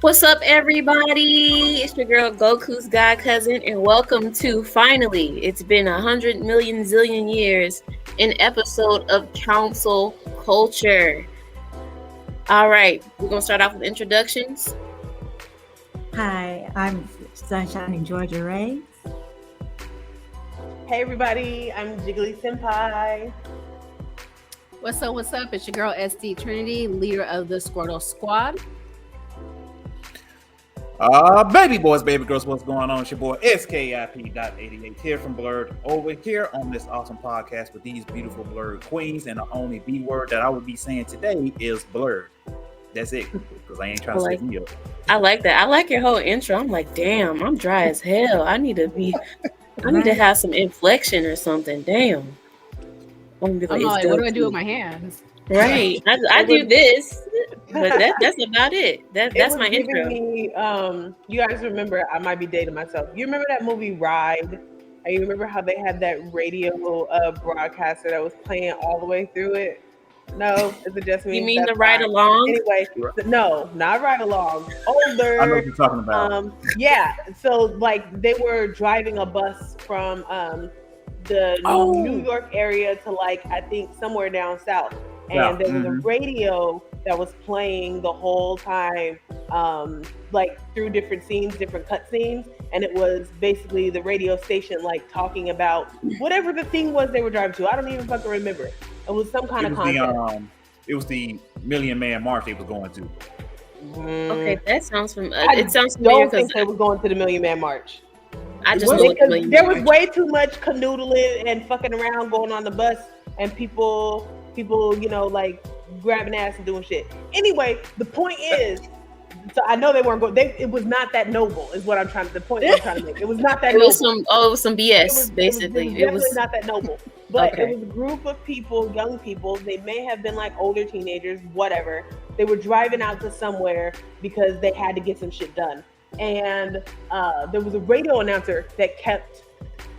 What's up, everybody? It's your girl Goku's god cousin, and welcome to finally. It's been 100 million zillion years. An episode of Counsel Culture. All right, we're gonna start off with introductions. Hi, I'm Sunshine in Georgia Ray. Hey everybody, I'm Jiggly Senpai. What's up? It's your girl SD Trinity, leader of the Squirtle Squad. Baby boys, baby girls, what's going on? It's your boy SKIP.88 here from Blerd over here on this awesome podcast with these beautiful Blerd queens, and the only B word that I would be saying today is Blerd. That's it, because I ain't trying to say me up. I like that. I like your whole intro. I'm like, damn, I'm dry as hell. I need to have some inflection or something. Damn. I'm like, what do I do with my hands? Right. I do this. But that's about it. That's my intro. Me, you guys remember, I might be dating myself. You remember that movie Ride? You remember how they had that radio broadcaster that was playing all the way through it? No, is it just me? You mean the Ride Along? Anyway, no, not Ride Along. Older. I know what you're talking about. Yeah. So like they were driving a bus from the New York area to like I think somewhere down south. And there was a radio that was playing the whole time, like through different scenes, different cut scenes. And it was basically the radio station, like talking about whatever the thing was they were driving to. I don't even fucking remember. It was some kind of concept. It was the Million Man March they was going to. Okay, that sounds familiar. It sounds familiar. I don't think they was going to the Million Man March. I just know because there was way too much canoodling and fucking around going on the bus, and people, you know, like grabbing ass and doing shit. Anyway, the point is, so I know they weren't going. It was not that noble, is what I'm trying. The point I'm trying to make. It was not that. It was some BS, basically. It was definitely not that noble. But It was a group of people, young people. They may have been like older teenagers, whatever. They were driving out to somewhere because they had to get some shit done. And there was a radio announcer that kept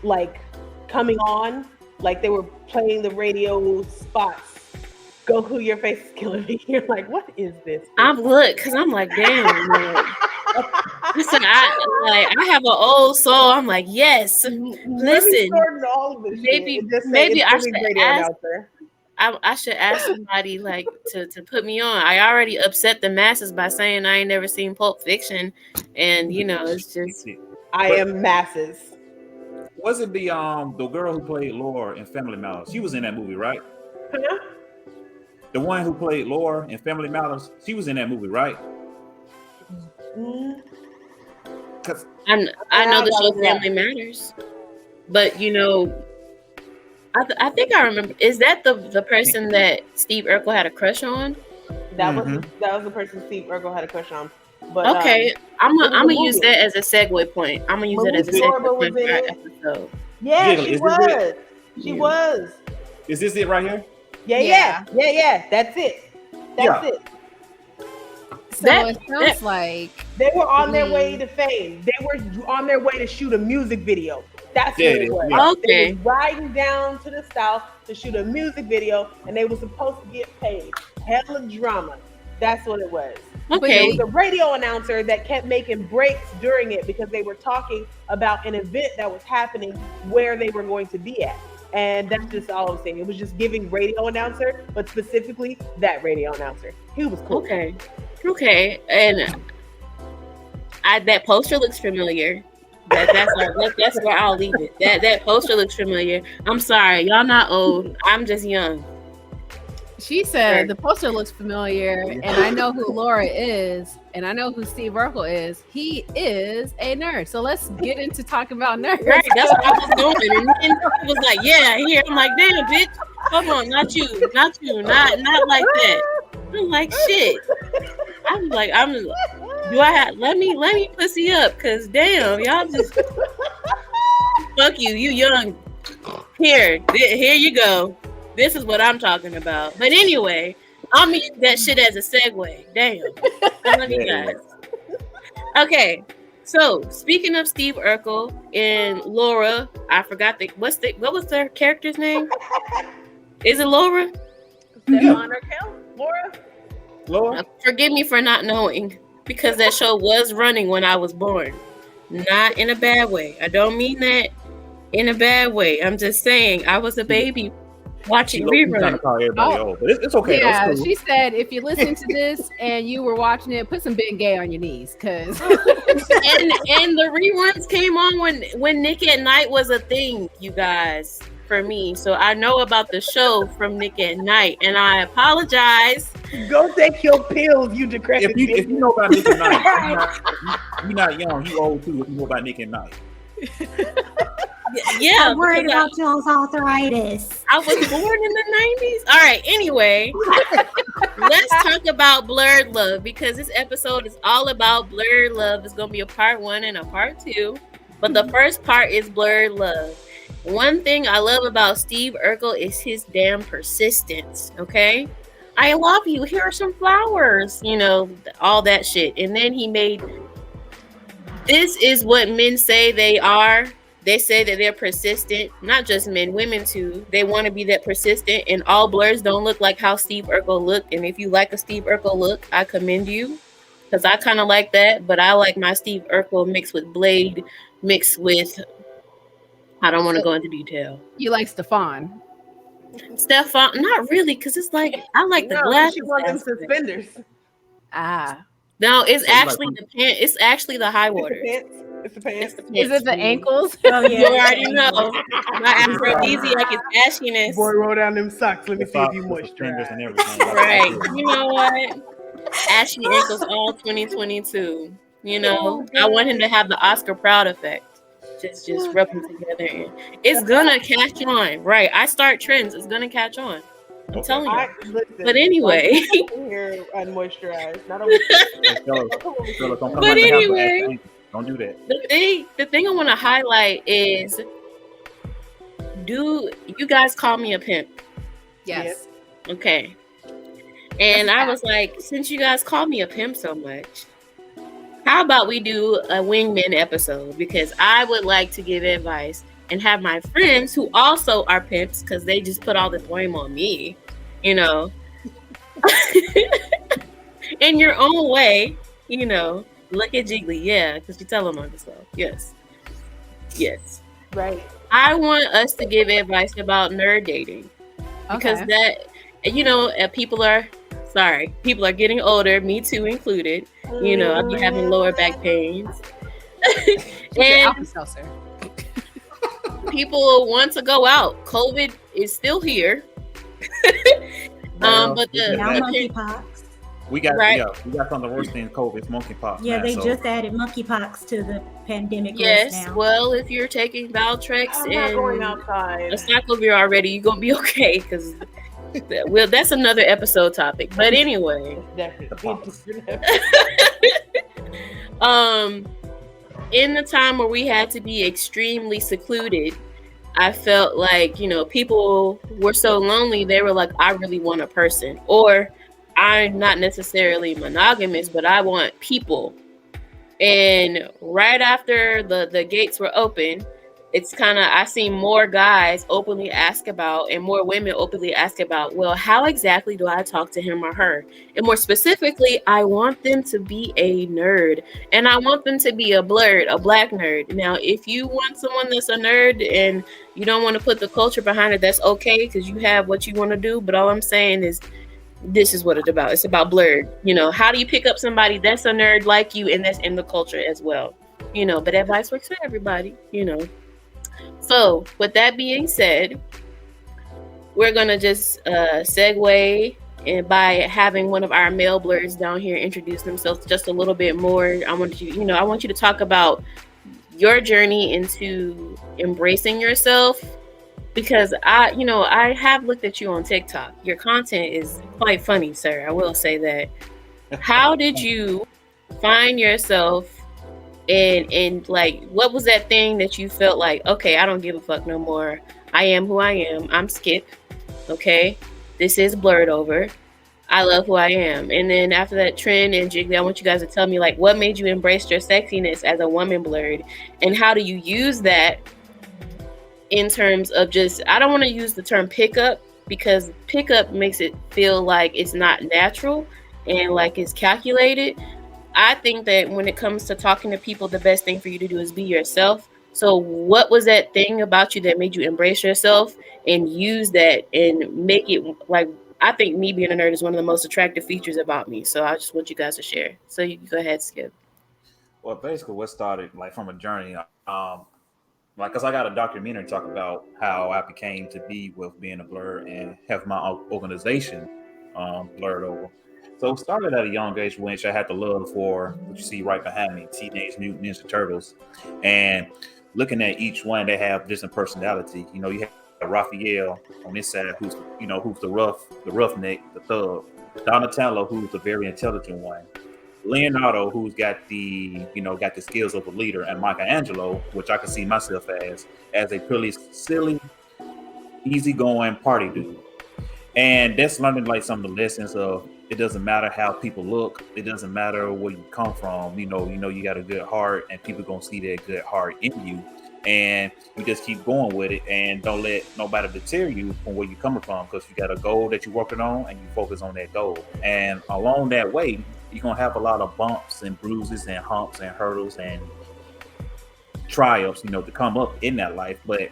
like coming on, like they were playing the radio spots. Goku, your face is killing me. You're like, what is this? I'm like, damn. Man. Listen, I have an old soul. I'm like, yes. Listen, maybe I should ask. I should ask somebody like to put me on. I already upset the masses by saying I ain't never seen Pulp Fiction, and you know it's just I am masses. Was it the girl who played Laura in Family Matters? She was in that movie, right? Huh? The one who played Laura in Family Matters, she was in that movie, right? Cause I know the show Family Matters, but you know. I think I remember. Is that the person that Steve Urkel had a crush on? That was the person Steve Urkel had a crush on. But okay, I'm gonna use that as a segue point. I'm gonna use that as a segue point for our episode. Yeah, she was. She was. Is this it right here? Yeah. That's it. That's it. So it sounds like they were on their way to fame. They were on their way to shoot a music video. That's what it was. Yeah. Okay. They was riding down to the south to shoot a music video, and they were supposed to get paid. Hella drama. That's what it was. Okay. But there was a radio announcer that kept making breaks during it because they were talking about an event that was happening where they were going to be at. And that's just all I'm saying. It was just giving radio announcer, but specifically that radio announcer. He was cool. Okay. And that poster looks familiar. That's where I'll leave it. That poster looks familiar. I'm sorry, y'all not old. I'm just young. She said the poster looks familiar, and I know who Laura is, and I know who Steve Urkel is. He is a nerd. So let's get into talking about nerds. Right, that's what I was doing. And then he was like, "Yeah, here." I'm like, "Damn, bitch, come on, not you, not like that." I'm like, "Shit." I'm like, let me pussy up, cause damn, y'all just fuck you young. Here you go. This is what I'm talking about. But anyway, I'm gonna use that shit as a segue. Damn. I love you guys. Okay, so speaking of Steve Urkel and Laura, I forgot what was their character's name? Is it Laura? Stefan Urkel? Laura? Laura? Forgive me for not knowing. because that show was running when I was born. Not in a bad way. I don't mean that in a bad way. I'm just saying I was a baby watching reruns. Trying to call everybody old, but it's okay. Yeah, It's cool. she said if you listen to this and you were watching it, put some Big Gay on your knees, because and the reruns came on when Nick at Night was a thing, you guys, for me. So I know about the show from Nick at Night, and I apologize. Go take your pills, you decrepit. If you know about Nick at Night, you're not young. You old too. If you know about Nick at Night. Yeah, I'm worried about y'all's arthritis. I was born in the 90s. All right, anyway, let's talk about BlerdLove, because this episode is all about BlerdLove. It's going to be a part 1 and a part 2, but the first part is BlerdLove. One thing I love about Steve Urkel is his damn persistence, okay? I love you. Here are some flowers, you know, all that shit. And then he made, this is what men say they are. They say that they're persistent, not just men, women too. They want to be that persistent, and all blurs don't look like how Steve Urkel looked. And if you like a Steve Urkel look, I commend you, because I kind of like that. But I like my Steve Urkel mixed with Blade, mixed with, I don't want to go into detail. you like Stefan. Stefan, not really, because it's like, I like the glasses. She wants them aspect. suspenders. No, it's So actually like- the pants. It's actually the high waters. It's the pants. It's the Is pants. it the ankles? Oh yeah. You already know. My aphrodisiac is ashiness. Boy, roll down them socks. Let me see if you Fingers moisturize. and everything. Right. You know what? Ashy ankles all 2022. You know, I want him to have the Oscar Proud effect. Just rub them together. And it's gonna catch on. Right. I start trends. It's gonna catch on. I'm telling you. Listen, But anyway. here unmoisturized. Not Fellas, don't come But out the house with anyway. ashy ankles. Don't do that. The thing I want to highlight is, do you guys call me a pimp? Yes. Okay. And I was like, since you guys call me a pimp so much, how about we do a wingman episode? Because I would like to give advice and have my friends who also are pimps, because they just put all the blame on me, you know, in your own way, you know. Look at Jiggly, yeah, because you tell him on this stuff. Yes. right. I want us to give advice about nerd dating, because that, you know, people are getting older, me too included. You know, I'll be having lower back pains, and people want to go out. COVID is still here, but Now monkeypox. We got Right. we got some of the worst things. COVID, it's monkeypox. Yeah, man, they so just added monkeypox to the pandemic yes. list now. Well, if you're taking Valtrex I'm not going and outside. acyclovir already, you're gonna be okay, because well, that's another episode topic. But anyway. Definitely. In the time where we had to be extremely secluded, I felt like, you know, people were so lonely, they were like, I really want a person, or I'm not necessarily monogamous, but I want people. And right after the gates were open, it's kind of, I see more guys openly ask about, and more women openly ask about, well, how exactly do I talk to him or her? And more specifically, I want them to be a nerd, and I want them to be a blerd, a black nerd. Now, if you want someone that's a nerd and you don't want to put the culture behind it, that's okay, because you have what you want to do. But all I'm saying is, this is what it's about. It's about Blerd. You know, how do you pick up somebody that's a nerd like you and that's in the culture as well? You know, but advice works for everybody, you know. So with that being said, we're going to just segue and by having one of our male blerds down here introduce themselves just a little bit more. I want you to talk about your journey into embracing yourself, because I have looked at you on TikTok. Your content is quite funny, sir. I will say that. How did you find yourself and like, what was that thing that you felt like, okay, I don't give a fuck no more. I am who I am. I'm Skip. Okay. This is BlerdOver. I love who I am. And then after that, Trend and Jiggly, I want you guys to tell me, like, what made you embrace your sexiness as a woman blerd, and how do you use that in terms of just, I don't want to use the term pickup, because pickup makes it feel like it's not natural and like it's calculated. I think that when it comes to talking to people, the best thing for you to do is be yourself. So what was that thing about you that made you embrace yourself and use that and make it like, I think me being a nerd is one of the most attractive features about me. So I just want you guys to share. So you can go ahead, Skip. Well, basically, what started like from a journey, like, cause I got a documentary talk about how I became to be with being a Blerd and have my organization, BlerdOver. So it started at a young age, which I had the love for what you see right behind me, Teenage Mutant Ninja Turtles, and looking at each one, they have different personality. You know, you have Raphael on this side, who's who's the roughneck, the thug. Donatello, who's the very intelligent one. Leonardo, who's got the got the skills of a leader, and Michelangelo, which I can see myself as a purely silly, easygoing party dude. And that's learning like some of the lessons of it doesn't matter how people look, it doesn't matter where you come from. You know you got a good heart, and people gonna see that good heart in you, and you just keep going with it, and don't let nobody deter you from where you're coming from, because you got a goal that you're working on, and you focus on that goal. And along that way, you're gonna have a lot of bumps and bruises and humps and hurdles and triumphs, to come up in that life. But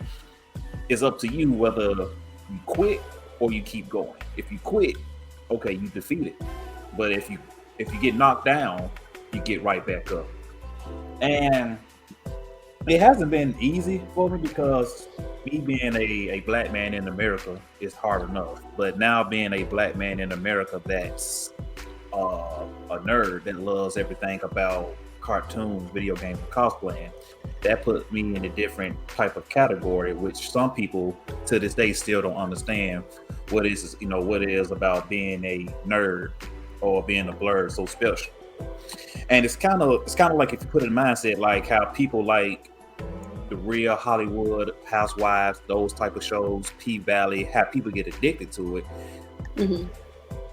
it's up to you whether you quit or you keep going. If you quit, okay, you defeated. But if you get knocked down, you get right back up. And it hasn't been easy for me, because me being a black man in America is hard enough. But now being a black man in America that's a nerd that loves everything about cartoons, video games, and cosplaying, that put me in a different type of category, which some people to this day still don't understand what it is about being a nerd or being a Blerd so special. And it's kind of like, if you put it in mindset, like how people like the Real Hollywood Housewives, those type of shows, P-Valley, how people get addicted to it. Mm-hmm.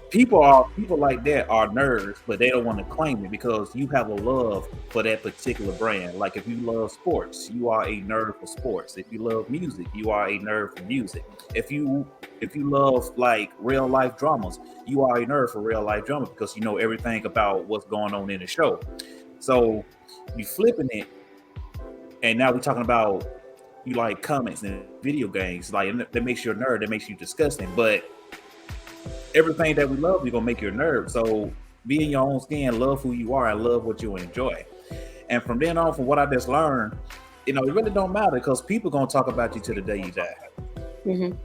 People like that are nerds, but they don't want to claim it, because you have a love for that particular brand. Like if you love sports, you are a nerd for sports. If you love music, you are a nerd for music. If you love like real life dramas, you are a nerd for real life drama, because you know everything about what's going on in the show. So you flipping it, and now we're talking about you like comics and video games. Like that makes you a nerd, that makes you disgusting. But everything that we love, we're gonna make you a nerd. So be in your own skin, love who you are, and love what you enjoy. And from then on, from what I just learned, it really don't matter, because people gonna talk about you to the day you die. Mm-hmm.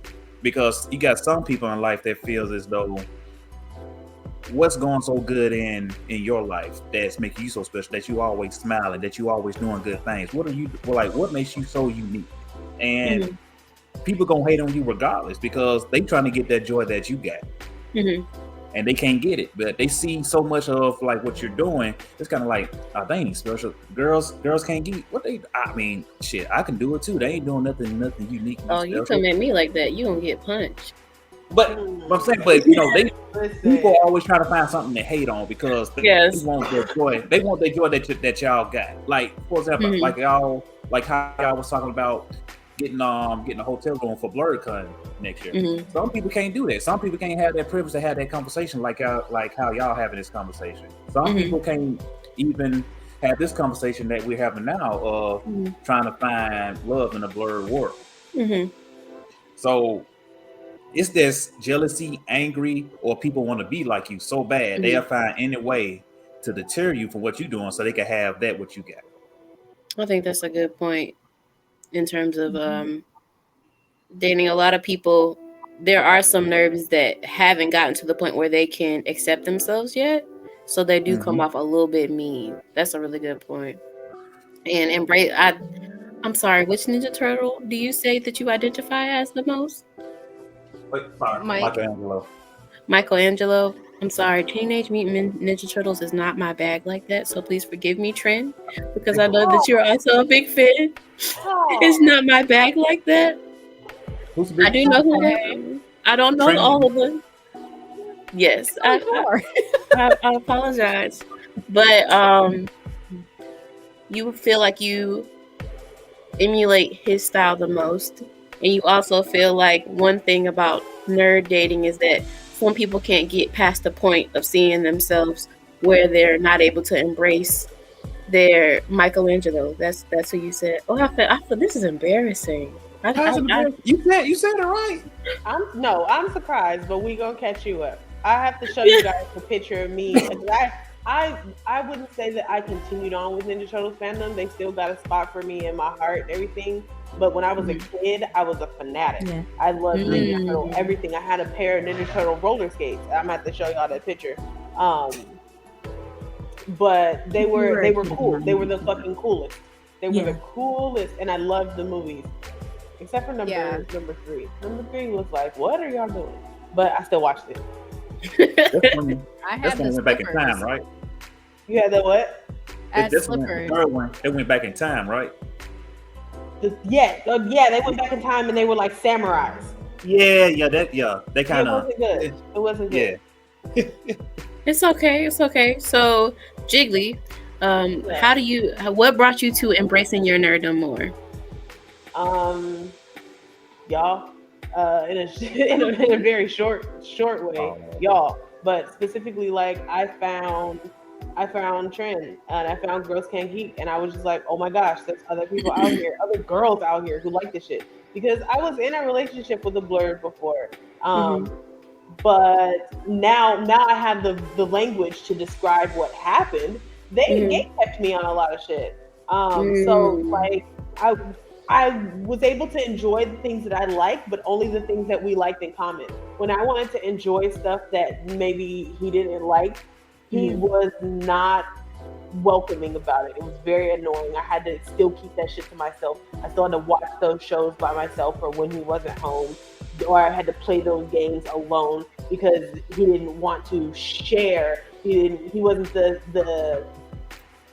Because you got some people in life that feels as though what's going so good in your life that's making you so special, that you always smiling, that you always doing good things. What makes you so unique? And people gonna hate on you regardless, because they trying to get that joy that you got. Mm-hmm. And they can't get it, but they see so much of like what you're doing. It's kind of like, oh, they ain't special. Girls can't get what they. I mean, shit, I can do it too. They ain't doing nothing unique. Oh, you come at me like that, you gonna get punched. But I'm saying, people always try to find something to hate on, because they want their joy. They want their joy that y'all got. Like for example, like how y'all was talking about getting a hotel room for BlerdCon next year. Mm-hmm. Some people can't do that. Some people can't have that privilege to have that conversation like how y'all having this conversation. Some people can't even have this conversation that we're having now of trying to find love in a Blerd world. Mm-hmm. So it's this jealousy, angry, or people want to be like you so bad they'll find any way to deter you from what you're doing so they can have that what you got. I think that's a good point. In terms of dating, a lot of people, there are some nerds that haven't gotten to the point where they can accept themselves yet, so they do come off a little bit mean. That's a really good point. And embrace. I'm sorry, which Ninja Turtle do you say that you identify as the most? Wait, sorry, Michelangelo. Michelangelo. I'm sorry, Teenage Mutant Ninja Turtles is not my bag like that, so please forgive me, Trent, because I know that you're also a big fan. It's not my bag like that. I do know who they are. I don't know Trent. All of them. Yes, I apologize, but you feel like you emulate his style the most, and you also feel like one thing about nerd dating is that some people can't get past the point of seeing themselves where they're not able to embrace their Michelangelo. That's who you said. Oh, I feel this is embarrassing. You said it right. I'm surprised, but we gonna catch you up. I have to show you guys a picture of me. I wouldn't say that I continued on with Ninja Turtles fandom. They still got a spot for me in my heart and everything. But when I was a kid, I was a fanatic. Yeah. I loved Ninja Turtle everything. I had a pair of Ninja Turtle roller skates. I'm gonna have to show y'all that picture. But they were cool. They were the fucking coolest. They were the coolest, and I loved the movies. Except for number 3. Number 3 was like, what are y'all doing? But I still watched it. That's when we went back in time, right? You had the what? This one, the third one, it went back in time, right? They went back in time and they were like samurais. They kind of. It wasn't good. Yeah. It's okay. So, Jiggly, what brought you to embracing your nerddom more? Y'all, in a very short way, y'all. But specifically, like I found Trend and I found Girls Can't Geek, and I was just like, oh my gosh, there's other people out here, other girls out here who like this shit. Because I was in a relationship with a Blerd before, but now I have the language to describe what happened. They kept me on a lot of shit. So like I was able to enjoy the things that I liked, but only the things that we liked in common. When I wanted to enjoy stuff that maybe he didn't like, he was not welcoming about it. It was very annoying. I had to still keep that shit to myself. I still had to watch those shows by myself or when he wasn't home, or I had to play those games alone because he didn't want to share. He wasn't the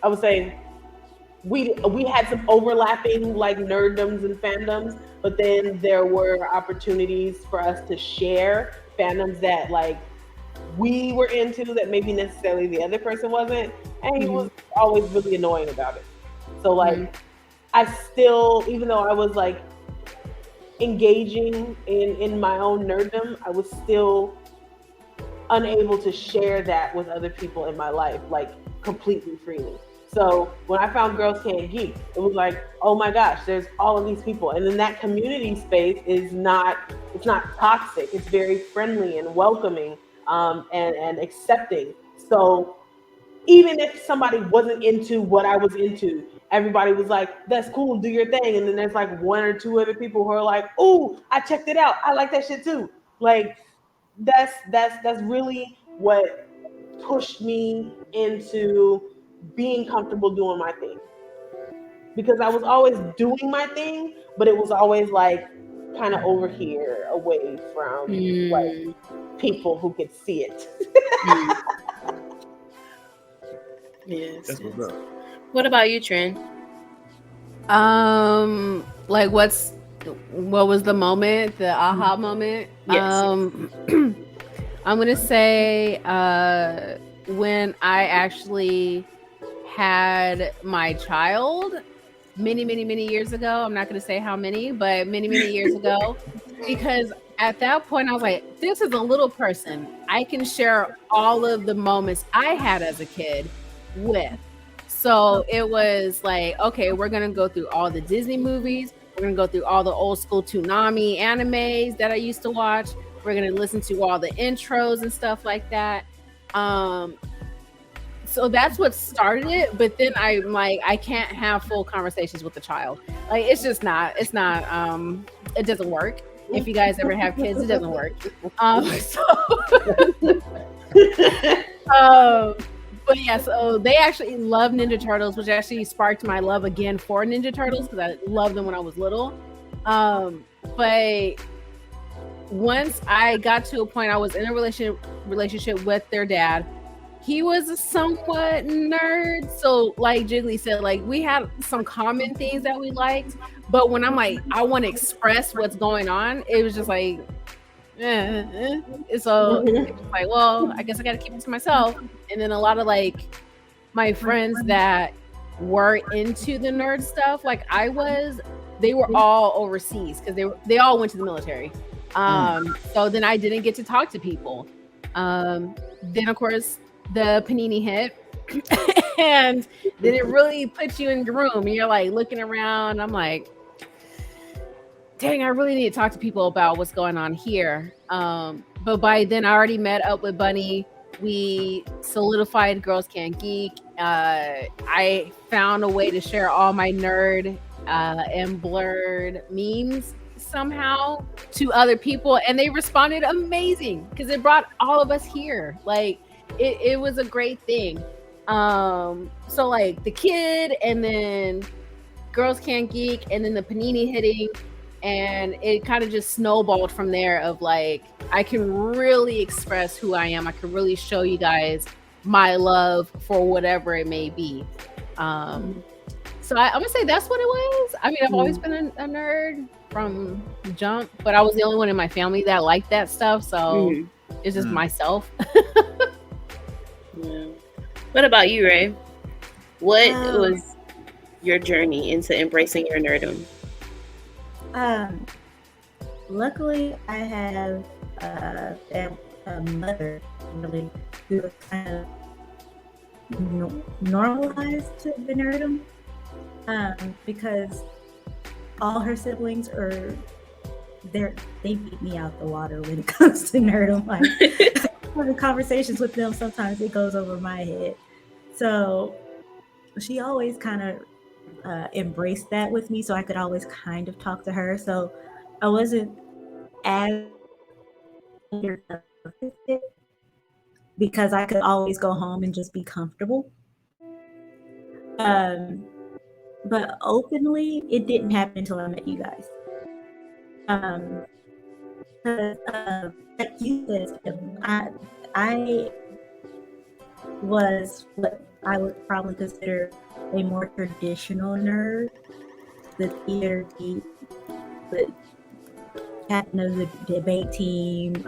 I would say we had some overlapping like nerddoms and fandoms, but then there were opportunities for us to share fandoms that like we were into that maybe necessarily the other person wasn't, and he was always really annoying about it. So like I still, even though I was like engaging in my own nerddom, I was still unable to share that with other people in my life like completely freely. So when I found Girls Can't Geek, it was like, oh my gosh, there's all of these people. And then that community space it's not toxic. It's very friendly and welcoming and accepting. So even if somebody wasn't into what I was into, everybody was like, that's cool, do your thing. And then there's like one or two other people who are like, oh, I checked it out. I like that shit too. Like that's really what pushed me into being comfortable doing my thing, because I was always doing my thing, but it was always like kind of over here away from like people who could see it. Yes. That's what's up. What about you, Trent? Like what was the moment, the aha moment? Yes. I'm gonna say when I actually had my child many years ago. I'm not going to say how many, but many years ago, because at that point I was like, this is a little person I can share all of the moments I had as a kid with. So it was like, okay, we're going to go through all the Disney movies. We're going to go through all the old school Toonami animes that I used to watch. We're going to listen to all the intros and stuff like that. So that's what started it. But then I'm like, I can't have full conversations with the child. Like, it doesn't work. If you guys ever have kids, it doesn't work. But yeah, so they actually love Ninja Turtles, which actually sparked my love again for Ninja Turtles, because I loved them when I was little. But once I got to a point, I was in a relationship with their dad. He was a somewhat nerd. So like Jiggly said, like we had some common things that we liked. But when I'm like, I want to express what's going on, it was just like, So it was like, well, I guess I got to keep it to myself. And then a lot of like my friends that were into the nerd stuff, like I was, they were all overseas because they all went to the military. So then I didn't get to talk to people. Then of course the panini hit. And then it really puts you in the room and you're like looking around. I'm like, dang, I really need to talk to people about what's going on here. But by then I already met up with Bunny. We solidified Girls Can't Geek. I found a way to share all my nerd and Blerd memes somehow to other people, and they responded amazing because it brought all of us here. Like it was a great thing. So like the kid, and then Girls Can't Geek, and then the panini hitting, and it kind of just snowballed from there of like, I can really express who I am. I can really show you guys my love for whatever it may be. So I'm gonna say that's what it was. I mean, I've always been a nerd from jump, but I was the only one in my family that liked that stuff. So it's just myself. Yeah. What about you, Ray? What was your journey into embracing your nerdom? Luckily, I have a mother really who was kind of normalized to the nerdom, because all her siblings they beat me out the water when it comes to nerdom. Like having conversations with them, sometimes it goes over my head. So she always kind of embraced that with me, so I could always kind of talk to her. So I wasn't as because I could always go home and just be comfortable. But openly, it didn't happen until I met you guys. Like you said, I was what I would probably consider a more traditional nerd, the theater geek, the captain of the debate team,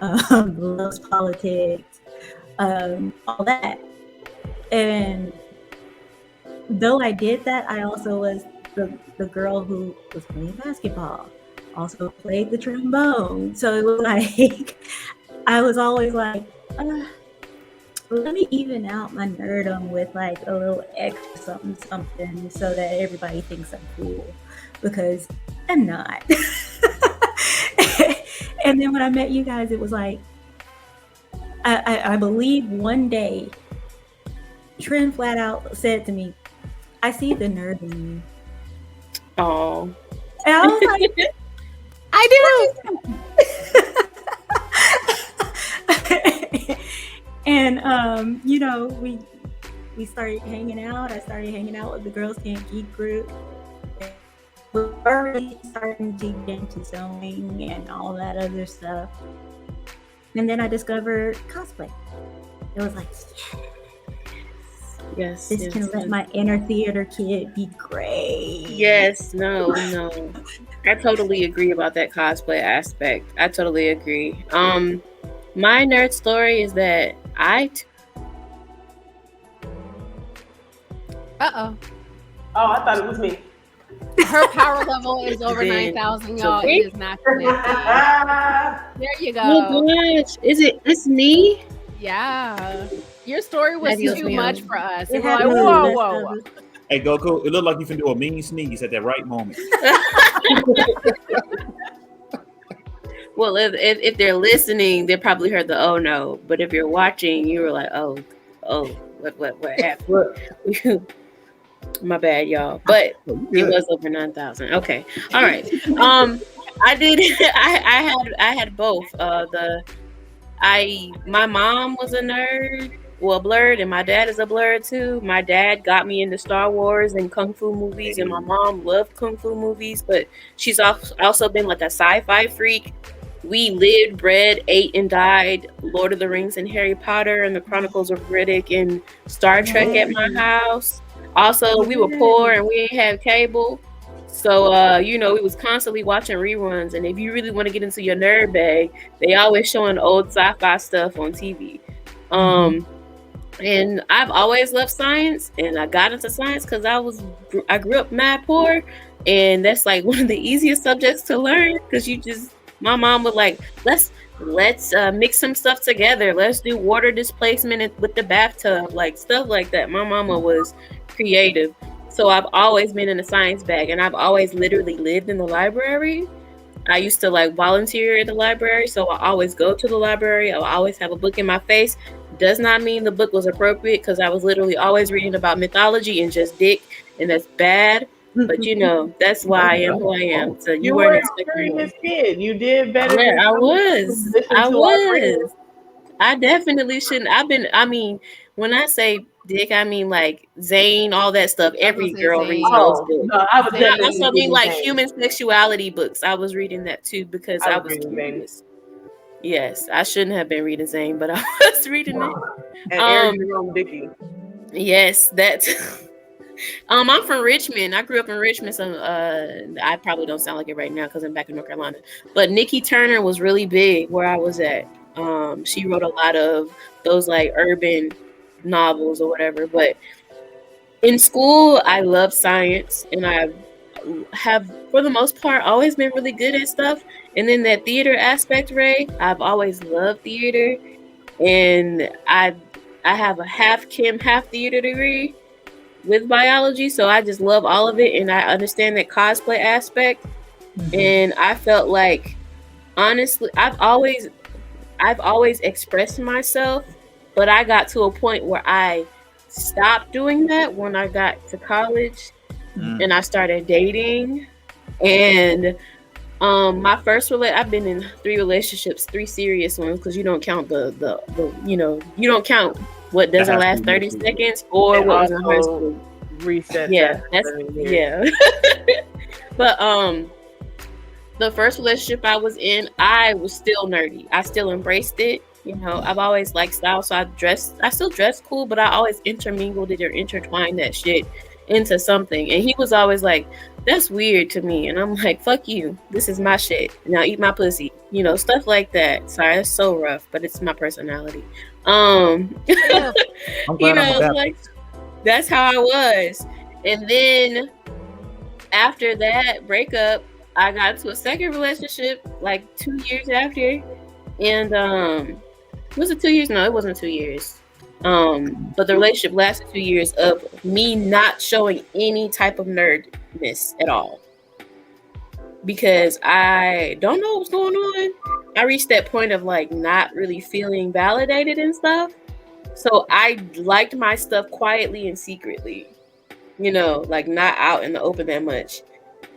loves politics, all that. And though I did that, I also was the girl who was playing basketball, also played the trombone. So it was like, I was always like, let me even out my nerdom with like a little extra something so that everybody thinks I'm cool, because I'm not. And then when I met you guys, it was like, I believe one day, Trin flat out said to me, I see the nerd in you. Oh. And I was like, I do. And you know, we started hanging out. I started hanging out with the Girls Can't Geek group. We're already starting to get into sewing and all that other stuff. And then I discovered cosplay. It was like, yes, this can let my inner theater kid be great. Yes, no. I totally agree about that cosplay aspect. I totally agree. My nerd story is that Oh, I thought it was me. Her power level is over 9,000, y'all. Okay. It is not connected. There you go. Oh gosh, it's me? Yeah. Your story was That feels too me much on. for us. It We're like, had whoa. Hey, Goku, it looked like you can do a mean sneeze at that right moment. Well, if they're listening, they probably heard the oh no. But if you're watching, you were like, oh, what happened? My bad, y'all. But it was over 9,000. Okay, all right. I did. I had both. My mom was a nerd. Well, Blerd, and my dad is a Blerd too. My dad got me into Star Wars and Kung Fu movies, and my mom loved Kung Fu movies, but she's also been like a sci-fi freak. We lived, bred, ate, and died Lord of the Rings and Harry Potter and the Chronicles of Riddick and Star Trek at my house. Also, we were poor and we didn't have cable. So, we was constantly watching reruns. And if you really want to get into your nerd bag, they always showing old sci-fi stuff on TV. And I've always loved science, and I got into science because I grew up mad poor, and that's like one of the easiest subjects to learn because my mom would like, let's let's mix some stuff together. Let's do water displacement with the bathtub, like stuff like that. My mama was creative. So I've always been in a science bag, and I've always literally lived in the library. I used to like volunteer at the library, so I always go to the library. I'll always have a book in my face. Does not mean the book was appropriate, because I was literally always reading about mythology and just dick, and that's bad. But you know, that's why I am who I am. So you weren't expecting this kid. You did better. Yeah, I was. I definitely shouldn't. I mean, when I say dick, I mean like Zane, all that stuff. Every girl reads those books. No, I also mean like human sexuality books. I was reading that too because I was curious. Yes, I shouldn't have been reading Zane, but I was reading it. And Eric Jerome Dickey. Yes, that's. I'm from Richmond. I grew up in Richmond, so I probably don't sound like it right now because I'm back in North Carolina. But Nikki Turner was really big where I was at. She wrote a lot of those like urban novels or whatever. But in school, I love science, and I have, for the most part, always been really good at stuff. And then that theater aspect, Ray, I've always loved theater, and I have a half chem, half theater degree with biology, so I just love all of it, and I understand that cosplay aspect. And I felt like, honestly, I've always expressed myself, but I got to a point where I stopped doing that when I got to college and I started dating. And my first I've been in 3 relationships, 3 serious ones, because you don't count the you don't count what doesn't last 30 seconds or what was in high school. Reset. Yeah, But the first relationship I was in, I was still nerdy. I still embraced it. You know, I've always liked style, so I still dress cool, but I always intermingled it or intertwined that shit into something. And he was always like, that's weird to me. And I'm like, fuck you. This is my shit. Now eat my pussy. You know, stuff like that. Sorry, that's so rough, but it's my personality. You know, like that's how I was. And then after that breakup, I got into a second relationship like 2 years after. And was it 2 years? No, it wasn't 2 years. But the relationship lasted 2 years of me not showing any type of nerdness at all, because I don't know what's going on. I reached that point of like not really feeling validated and stuff. So I liked my stuff quietly and secretly, you know, like not out in the open that much.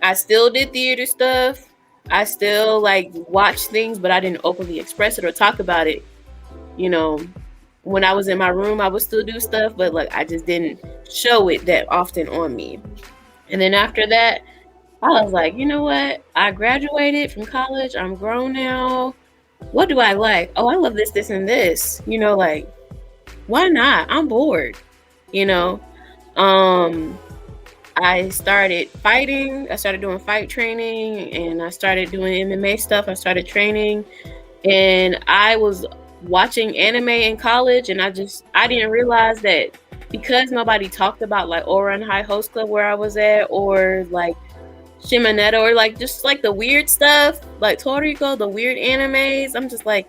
I still did theater stuff. I still like watched things, but I didn't openly express it or talk about it. You know, when I was in my room, I would still do stuff, but like I just didn't show it that often on me. And then after that, I was like, you know what? I graduated from college. I'm grown now. What do I like? Oh, I love this, this, and this. You know, like, why not? I'm bored. You know, I started fighting. I started doing fight training, and I started doing MMA stuff. I started training, and I was watching anime in college, and I didn't realize that because nobody talked about like Ouran High Host Club where I was at, or like Shimonetta, or like just like the weird stuff, like Toriko, the weird animes. I'm just like,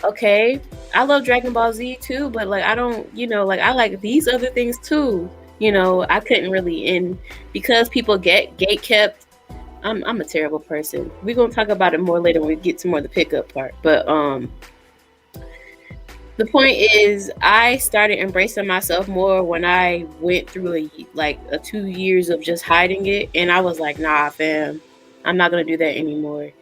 okay, I love Dragon Ball Z too, but like I don't, you know, like I like these other things too. You know, I couldn't really, and because people get gate kept, I'm a terrible person. We're gonna talk about it more later when we get to more of the pickup part. But the point is, I started embracing myself more when I went through a 2 years of just hiding it, and I was like, nah, fam, I'm not gonna do that anymore.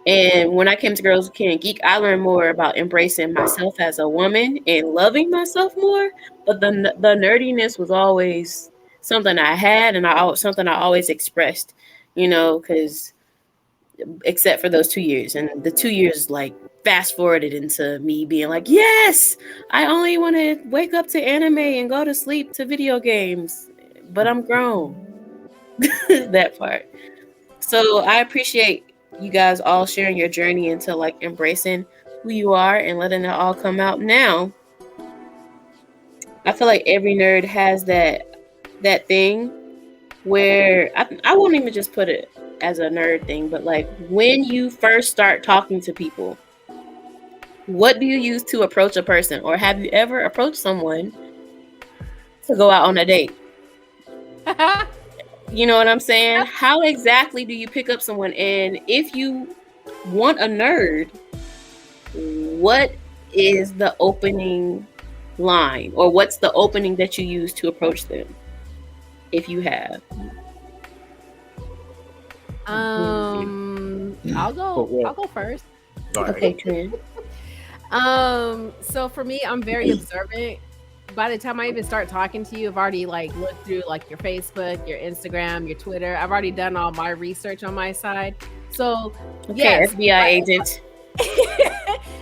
And when I came to Girls Who Can't Geek, I learned more about embracing myself as a woman and loving myself more. But the nerdiness was always something I had, and something I always expressed, you know, because except for those 2 years. And the 2 years, like, fast forwarded into me being like, yes, I only want to wake up to anime and go to sleep to video games, but I'm grown. That part. So I appreciate you guys all sharing your journey into like embracing who you are and letting it all come out. Now, I feel like every nerd has that thing where I won't even just put it as a nerd thing, but like when you first start talking to people, what do you use to approach a person, or have you ever approached someone to go out on a date? You know what I'm saying? How exactly do you pick up someone? And if you want a nerd, what is the opening line, or what's the opening that you use to approach them, if you have? I'll go first. Okay, Trent. So for me, I'm very observant. By the time I even start talking to you, I've already like looked through like your Facebook, your Instagram, your Twitter. I've already done all my research on my side. So yes, FBI agent.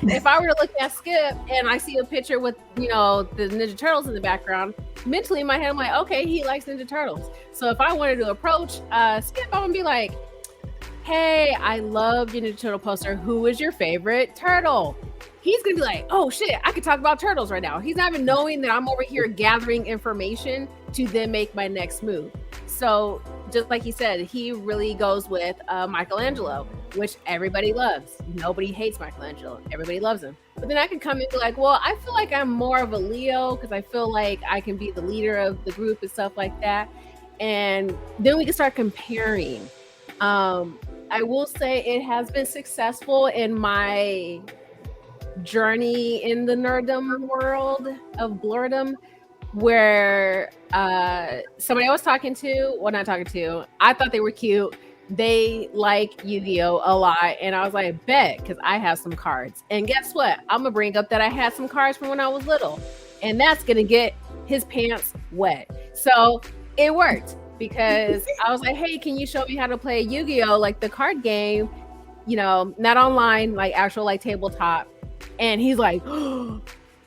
If I were to look at Skip and I see a picture with, you know, the Ninja Turtles in the background, mentally in my head, I'm like, okay, he likes Ninja Turtles. So if I wanted to approach Skip, I'm gonna be like, hey, I love your Ninja Turtle poster. Who is your favorite turtle? He's gonna be like, oh shit, I could talk about turtles right now. He's not even knowing that I'm over here gathering information to then make my next move. So just like he said, he really goes with Michelangelo, which everybody loves. Nobody hates Michelangelo. Everybody loves him. But then I can come and be like, well, I feel like I'm more of a Leo because I feel like I can be the leader of the group and stuff like that. And then we can start comparing. I will say it has been successful in my journey in the nerddom world of blerdom, where somebody I was talking to, I thought they were cute. They like Yu-Gi-Oh a lot, and I was like, bet, because I have some cards. And guess what? I'm gonna bring up that I had some cards from when I was little, and that's gonna get his pants wet. So it worked, because I was like, hey, can you show me how to play Yu-Gi-Oh, like the card game, you know, not online, like actual like tabletop. And he's like, oh,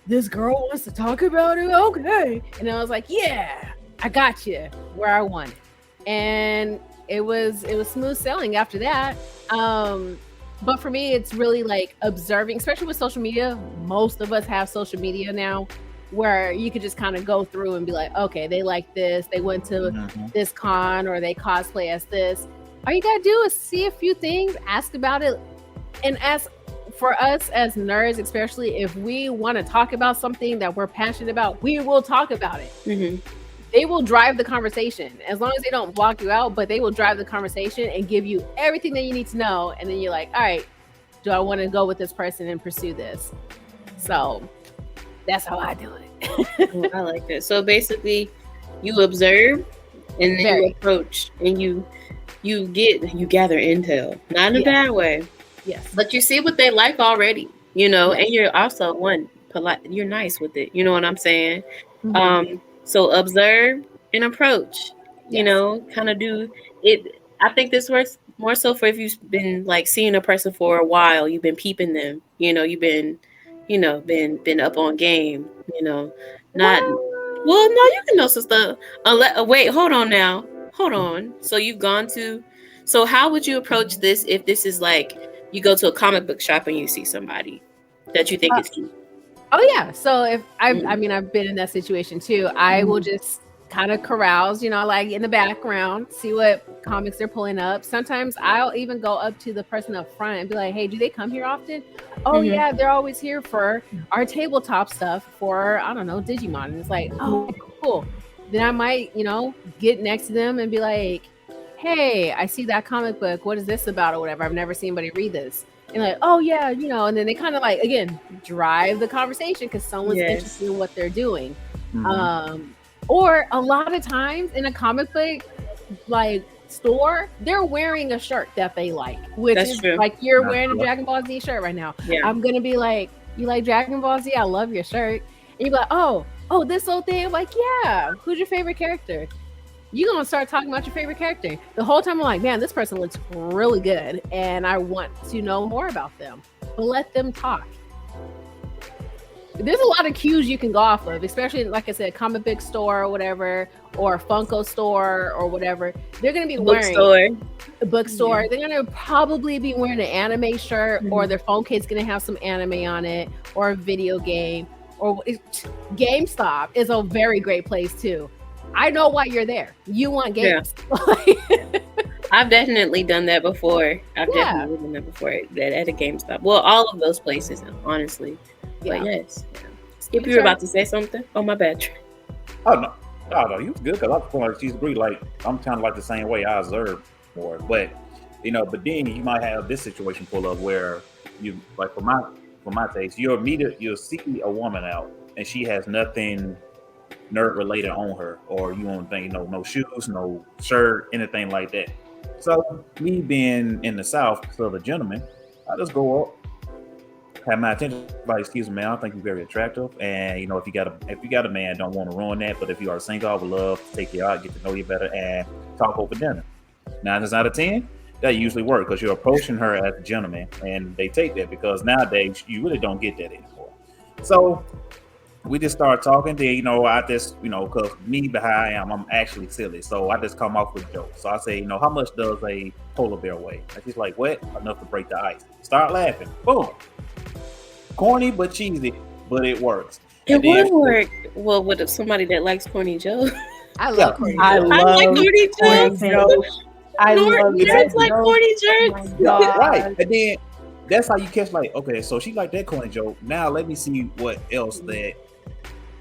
this girl wants to talk about it? Okay. And I was like, yeah, I got you where I want it. And it was smooth sailing after that. But for me, it's really like observing, especially with social media. Most of us have social media now, where you could just kind of go through and be like, okay, they like this, they went to this con, or they cosplay as this. All you gotta do is see a few things, ask about it. And as for us as nerds, especially if we want to talk about something that we're passionate about, we will talk about it. They will drive the conversation, as long as they don't block you out, but they will drive the conversation and give you everything that you need to know. And then you're like, all right, do I want to go with this person and pursue this? So that's how I do it. I like that. So basically, you observe, and then you approach, and you gather intel, not in a bad way. Yes, but you see what they like already, you know, and you're also polite. You're nice with it. You know what I'm saying? So observe and approach. You know, kind of do it. I think this works more so for if you've been like seeing a person for a while. You've been peeping them. You know, you've been, you know, been up on game. You know, not. Well, no, you can know some stuff. Wait, hold on. So you've gone to. So how would you approach this if this is like you go to a comic book shop and you see somebody that you think is cute? Oh yeah. So if I mean, I've been in that situation too. I will just kind of carouse, you know, like in the background, see what comics they're pulling up. Sometimes I'll even go up to the person up front and be like, hey, do they come here often? Oh yeah, they're always here for our tabletop stuff for, I don't know, Digimon. And it's like, oh, cool. Then I might, you know, get next to them and be like, hey, I see that comic book. What is this about or whatever? I've never seen anybody read this. And like, oh yeah, you know, and then they kind of like, again, drive the conversation because someone's interested in what they're doing. Or a lot of times in a comic book like store, they're wearing a shirt that they like, which That's is true. Like you're wearing a Dragon Ball Z shirt right now. I'm gonna be like, you like Dragon Ball Z? I love your shirt. And you're like, oh, this whole thing. I'm like, yeah. Who's your favorite character? You're gonna start talking about your favorite character. The whole time I'm like, man, this person looks really good, and I want to know more about them. But let them talk. There's a lot of cues you can go off of, especially like I said, comic book store or whatever, or Funko store or whatever. They're gonna be wearing a bookstore. They're gonna probably be wearing an anime shirt, or their phone case's gonna have some anime on it, or a video game, or GameStop is a very great place too. I know why you're there. You want games. I've definitely done that before. At a GameStop. Well, all of those places, honestly. But yes. Skip, you were about to say something? Oh, my bad. Oh no, you was good because I was like she's agree. Like I'm kind of like the same way. I observe more, but but then you might have this situation pull up where you like for my taste, you'll see a woman out and she has nothing nerd related on her, or you won't think no shoes, no shirt, anything like that. So me being in the South, so the gentleman, I just go up, have my attention. Like, excuse me, man, I think you're very attractive, and if you got a man, don't want to ruin that. But if you are single, I would love to take you out, get to know you better, and talk over dinner. 9 times out of 10, that usually works because you're approaching her as a gentleman, and they take that because nowadays you really don't get that anymore. So we just start talking. Then I just because me behind I am, I'm actually silly, so I just come off with jokes. So I say, how much does a polar bear weigh? And she's like, what? Enough to break the ice. Start laughing. Boom. Corny but cheesy, but it works. It would work. Well, with somebody that likes corny jokes. I love corny I jokes. like corny jokes. I love nerds like corny jokes. Right. And then that's how you catch okay, so she like that corny joke. Now let me see what else that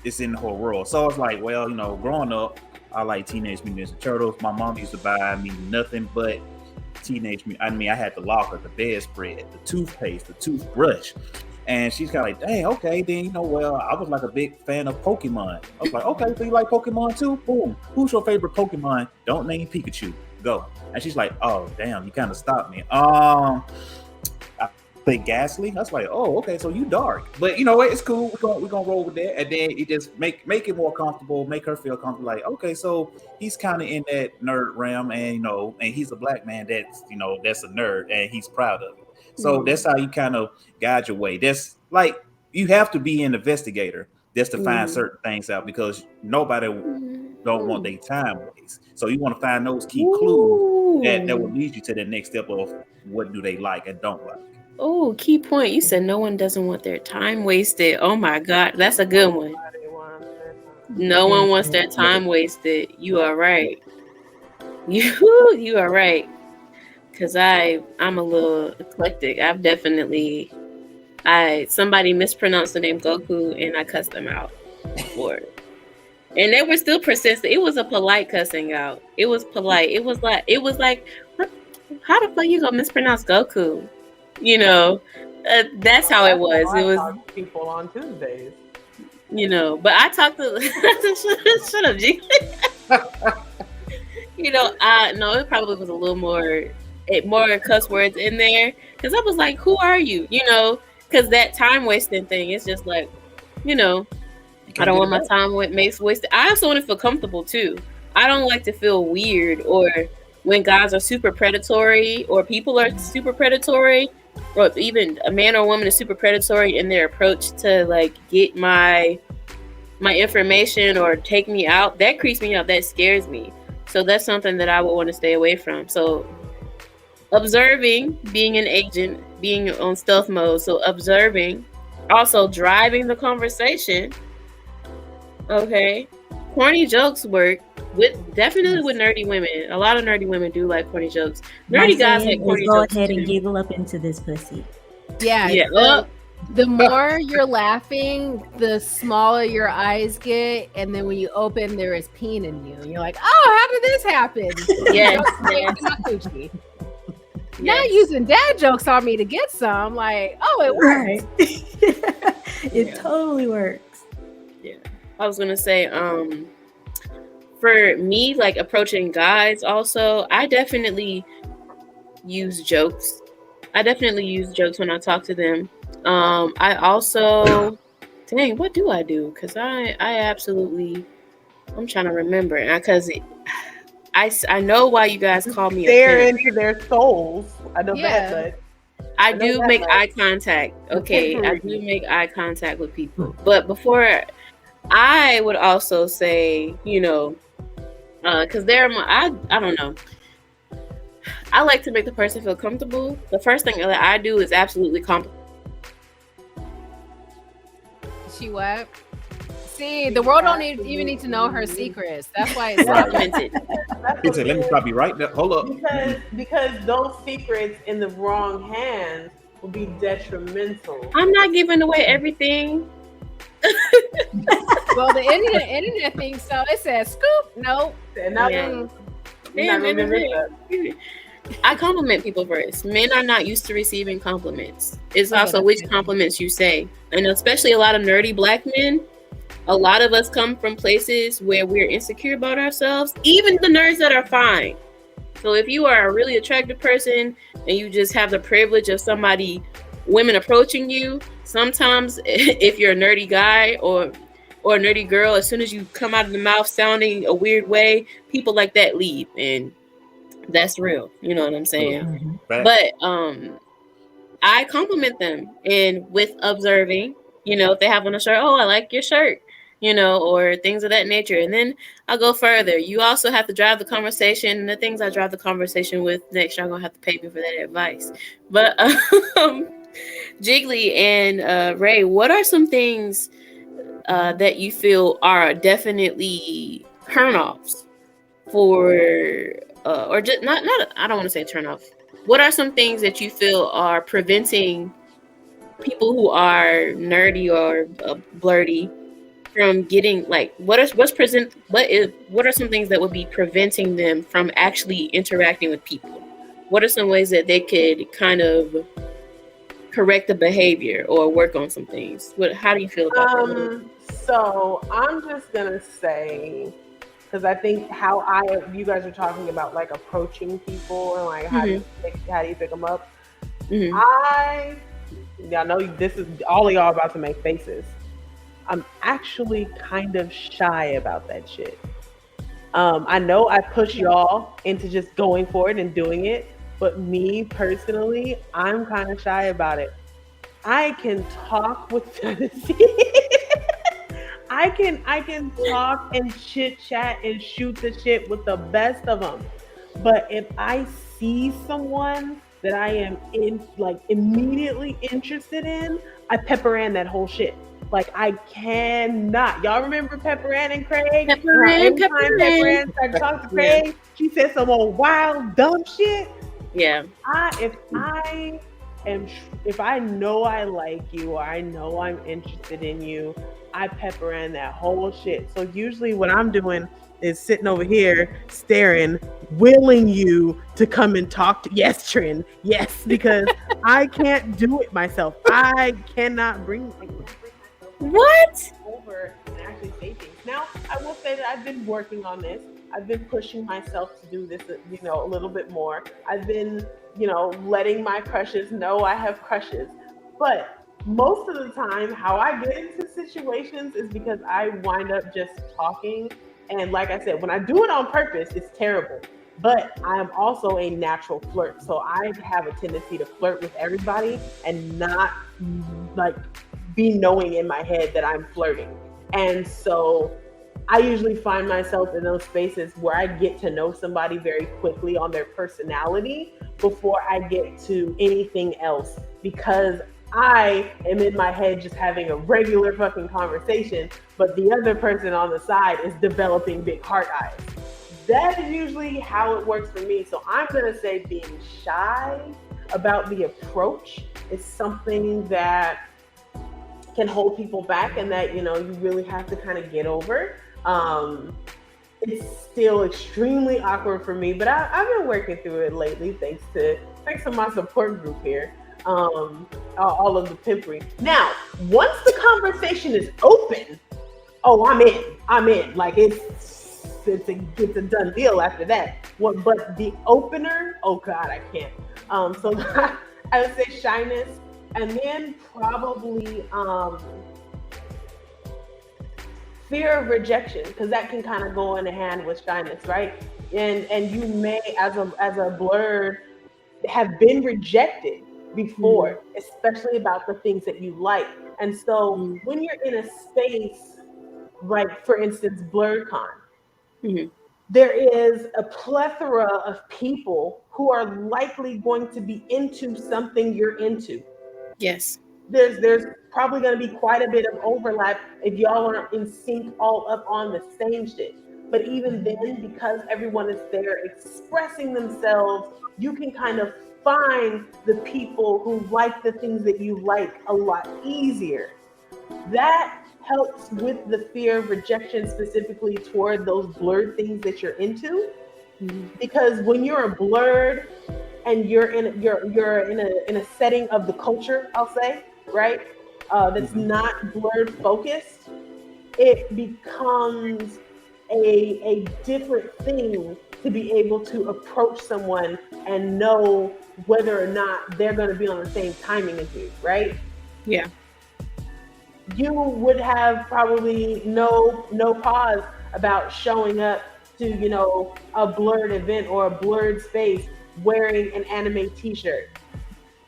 is in the whole world. So it's like, well, growing up, I like Teenage Mutant Ninja Turtles. My mom used to buy me nothing but I had the locker, the bedspread, the toothpaste, the toothbrush. And she's kind of like, dang, okay, then, well, I was like a big fan of Pokemon. I was like, okay, so you like Pokemon too? Boom. Who's your favorite Pokemon? Don't name Pikachu. Go. And she's like, oh, damn, you kind of stopped me. I play Ghastly. I was like, oh, okay, so you dark. But you know what? It's cool. We're gonna roll with that. And then you just make it more comfortable, make her feel comfortable. Like, okay, so he's kind of in that nerd realm, and and he's a black man that's that's a nerd, and he's proud of it. So that's how you kind of guide your way. That's like you have to be an investigator just to find certain things out, because nobody don't want their time waste. So you want to find those key clues that will lead you to the next step of what do they like and don't like. Oh, key point. You said no one doesn't want their time wasted. Oh my God, that's a good one. No one wants their time wasted. You are right. You are right. Because I'm a little eclectic. Somebody mispronounced the name Goku and I cussed them out for it. And they were still persistent. It was a polite cussing out. It was polite. It was like, what? How the fuck you gonna mispronounce Goku? That's how it was. It was talk to people on Tuesdays. But I talked to shut up, G. No, it probably was a little more cuss words in there, because I was like, who are you? Because that time wasting thing is just like, I don't want my time wasted. I also want to feel comfortable too. I don't like to feel weird, or when guys are super predatory, or people are super predatory, or even a man or woman is super predatory in their approach to like get my information or take me out. That creeps me out. That scares me. So that's something that I would want to stay away from. So observing, being an agent, being on stealth mode. So observing, also driving the conversation. Okay. Corny jokes work definitely with nerdy women. A lot of nerdy women do like corny jokes. Nerdy guys like corny jokes. Go ahead and giggle up into this pussy. Yeah. The more you're laughing, the smaller your eyes get, and then when you open, there is peen in you, and you're like, "Oh, how did this happen?" Yes. Now using dad jokes on me to get some, like, oh, it works. Right. It totally works. Yeah, I was gonna say, for me, like approaching guys, also, I definitely use jokes. when I talk to them. I also, dang, what do I do? Because I absolutely, I'm trying to remember, because I know why you guys call me stare into their souls. I know that, but I do make eye contact. Okay, I do make eye contact with people. But before, I would also say, because I don't know. I like to make the person feel comfortable. The first thing that I do is absolutely compliment. She what? See, the world don't even need to know her secrets. That's why it's Right. Documented. He said, "Let me stop you right there. Hold up." Because those secrets in the wrong hands will be detrimental. I'm not giving away everything. Well, the internet thinks so. It says scoop. No. And I compliment people first. Men are not used to receiving compliments. It's also which compliments you say. And especially a lot of nerdy black men, a lot of us come from places where we're insecure about ourselves, even the nerds that are fine. So if you are a really attractive person and you just have the privilege of women approaching you, sometimes if you're a nerdy guy or a nerdy girl, as soon as you come out of the mouth sounding a weird way, people like that leave, and that's real. You know what I'm saying? Mm-hmm. But I compliment them, and with observing, if they have on a shirt, oh, I like your shirt, or things of that nature. And then I'll go further. You also have to drive the conversation, and the things I drive the conversation with next, you're gonna have to pay me for that advice. But Jiggly and Ray, what are some things that you feel are definitely turnoffs for, or just not? I don't want to say turnoff. What are some things that you feel are preventing people who are nerdy or blerdy from getting, like, what are some things that would be preventing them from actually interacting with people? What are some ways that they could kind of correct the behavior or work on some things? How do you feel about that? So I'm just gonna say, because I think you guys are talking about like approaching people and like how do you pick them up. Y'all know this is all of y'all about to make faces. I'm actually kind of shy about that shit. I know I push y'all into just going for it and doing it, but me personally, I'm kind of shy about it. I can talk with I can talk and chit chat and shoot the shit with the best of them. But if I see someone that I am immediately interested in, I pepper in that whole shit. Like, I cannot. Y'all remember Pepper Ann and Craig? Pepper Ann started to talk to Craig. She said some old wild dumb shit. Yeah. If I know I like you or I know I'm interested in you, I pepper in that whole shit. So usually what I'm doing is sitting over here staring, willing you to come and talk to. Yes, Trin. Yes, because I can't do it myself. I cannot bring myself over and actually say things. Now, I will say that I've been working on this. I've been pushing myself to do this, a little bit more. I've been, letting my crushes know I have crushes. But most of the time, how I get into situations is because I wind up just talking. And like I said, when I do it on purpose, it's terrible. But I am also a natural flirt. So I have a tendency to flirt with everybody and not be knowing in my head that I'm flirting. And so I usually find myself in those spaces where I get to know somebody very quickly on their personality before I get to anything else, because I am in my head just having a regular fucking conversation, but the other person on the side is developing big heart eyes. That is usually how it works for me. So I'm going to say being shy about the approach is something that can hold people back and that, you really have to kind of get over. It's still extremely awkward for me, but I've been working through it lately thanks to my support group here. All of the pimpery. Now, once the conversation is open, I'm in. Like it's a done deal after that. But the opener, oh God, I can't. So I would say shyness, and then probably fear of rejection, because that can kind of go in hand with shyness, right? And you may, as a blerd, have been rejected before, especially about the things that you like. And so when you're in a space like, for instance, BlerdCon, there is a plethora of people who are likely going to be into something you're into. Yes. there's probably going to be quite a bit of overlap if y'all aren't in sync all up on the same shit. But even then, because everyone is there expressing themselves, you can kind of find the people who like the things that you like a lot easier. That helps with the fear of rejection, specifically toward those blerd things that you're into. Because when you're a blerd and you're in a setting of the culture, I'll say, right, that's not blerd focused, it becomes a different thing to be able to approach someone and know whether or not they're going to be on the same timing as you, right? Yeah. You would have probably no pause about showing up to, you know, a blerd event or a blerd space wearing an anime t-shirt.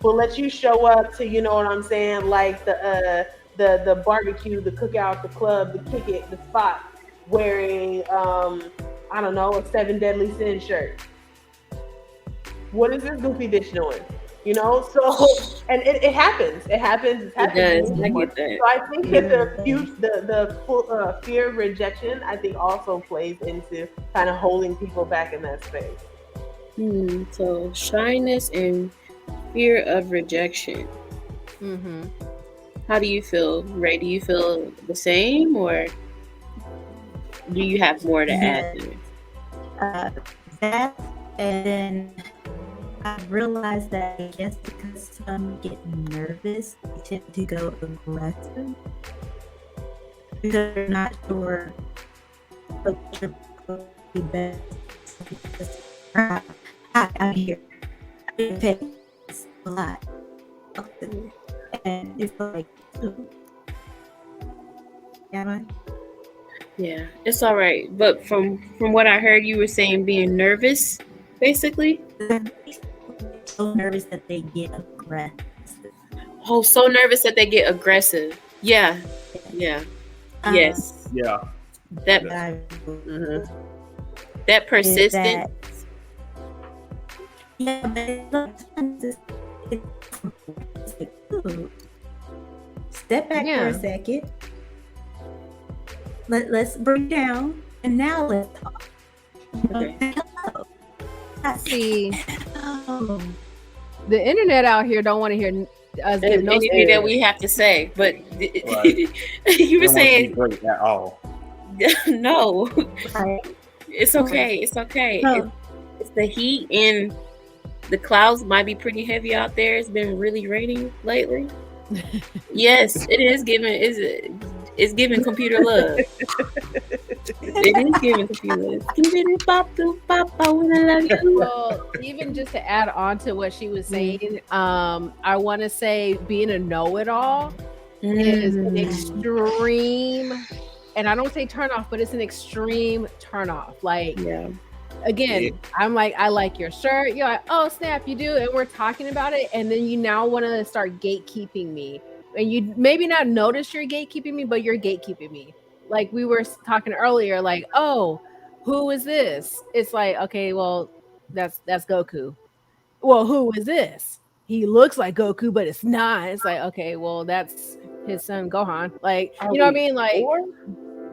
We'll let you show up to, you know what I'm saying, like the barbecue, the cookout, the club, the kick it, the spot, wearing I don't know, a 7 Deadly Sin shirt. What is this goofy bitch doing? You know, so and it happens. It happens. It's happened. It does. I get that. So I think that the full fear of rejection, I think, also plays into kind of holding people back in that space. So shyness and fear of rejection. How do you feel, Ray? Do you feel the same, or do you have more to add to it? That, and then I realized that I guess because some get nervous, they tend to go aggressive because they're not sure what you're going to be best. Because, hi, I'm here. I pay a lot. And it's like, am I? Yeah, it's all right. But from what I heard, you were saying being nervous, basically. So nervous that they get aggressive. Oh, so nervous that they get aggressive. Yeah. Yes. Yeah. That that persistent. Step back for a second. Let's break down, and now let's talk. Okay. See, the internet out here don't want to hear us give no anything that we have to say, but Right. you were saying great at all. no. Right. It's okay. It's okay. No. It's the heat, and the clouds might be pretty heavy out there. It's been really raining lately. Yes, it is giving. It's giving computer love. It is giving computer love. Well, even just to add on to what she was saying, I want to say being a know-it-all is an extreme, and I don't say turn off, but it's an extreme turn off. Like, again, I'm like, I like your shirt. You're like, oh snap, you do, and we're talking about it, and then you now want to start gatekeeping me. And you maybe not notice you're gatekeeping me, but you're gatekeeping me. Like we were talking earlier, like, oh, who is this? It's like, okay, well, that's Goku. Well, who is this? He looks like Goku, but it's not. It's like, okay, well, that's his son Gohan. Like, you know what I mean? Like,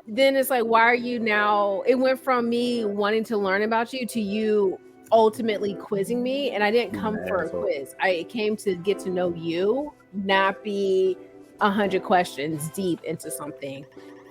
then it's like, why are you now? It went from me wanting to learn about you to you ultimately quizzing me, and I didn't come for a quiz. I came to get to know you, not be 100 questions deep into something.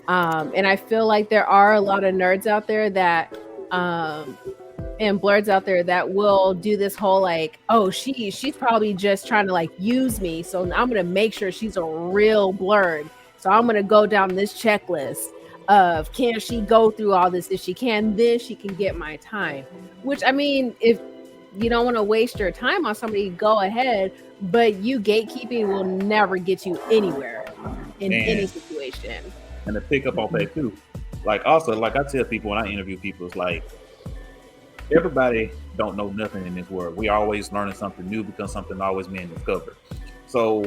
And I feel like there are a lot of nerds out there that and blerds out there that will do this whole like, oh, she's probably just trying to like use me, so I'm gonna make sure she's a real blerd, so I'm gonna go down this checklist of can she go through all this. If she can, then she can get my time. Which, I mean, if you don't want to waste your time on somebody, go ahead, but you gatekeeping will never get you anywhere in any situation. And to pick up on that too, like also, like I tell people when I interview people, it's like everybody don't know nothing in this world. We always learning something new because something always being discovered. So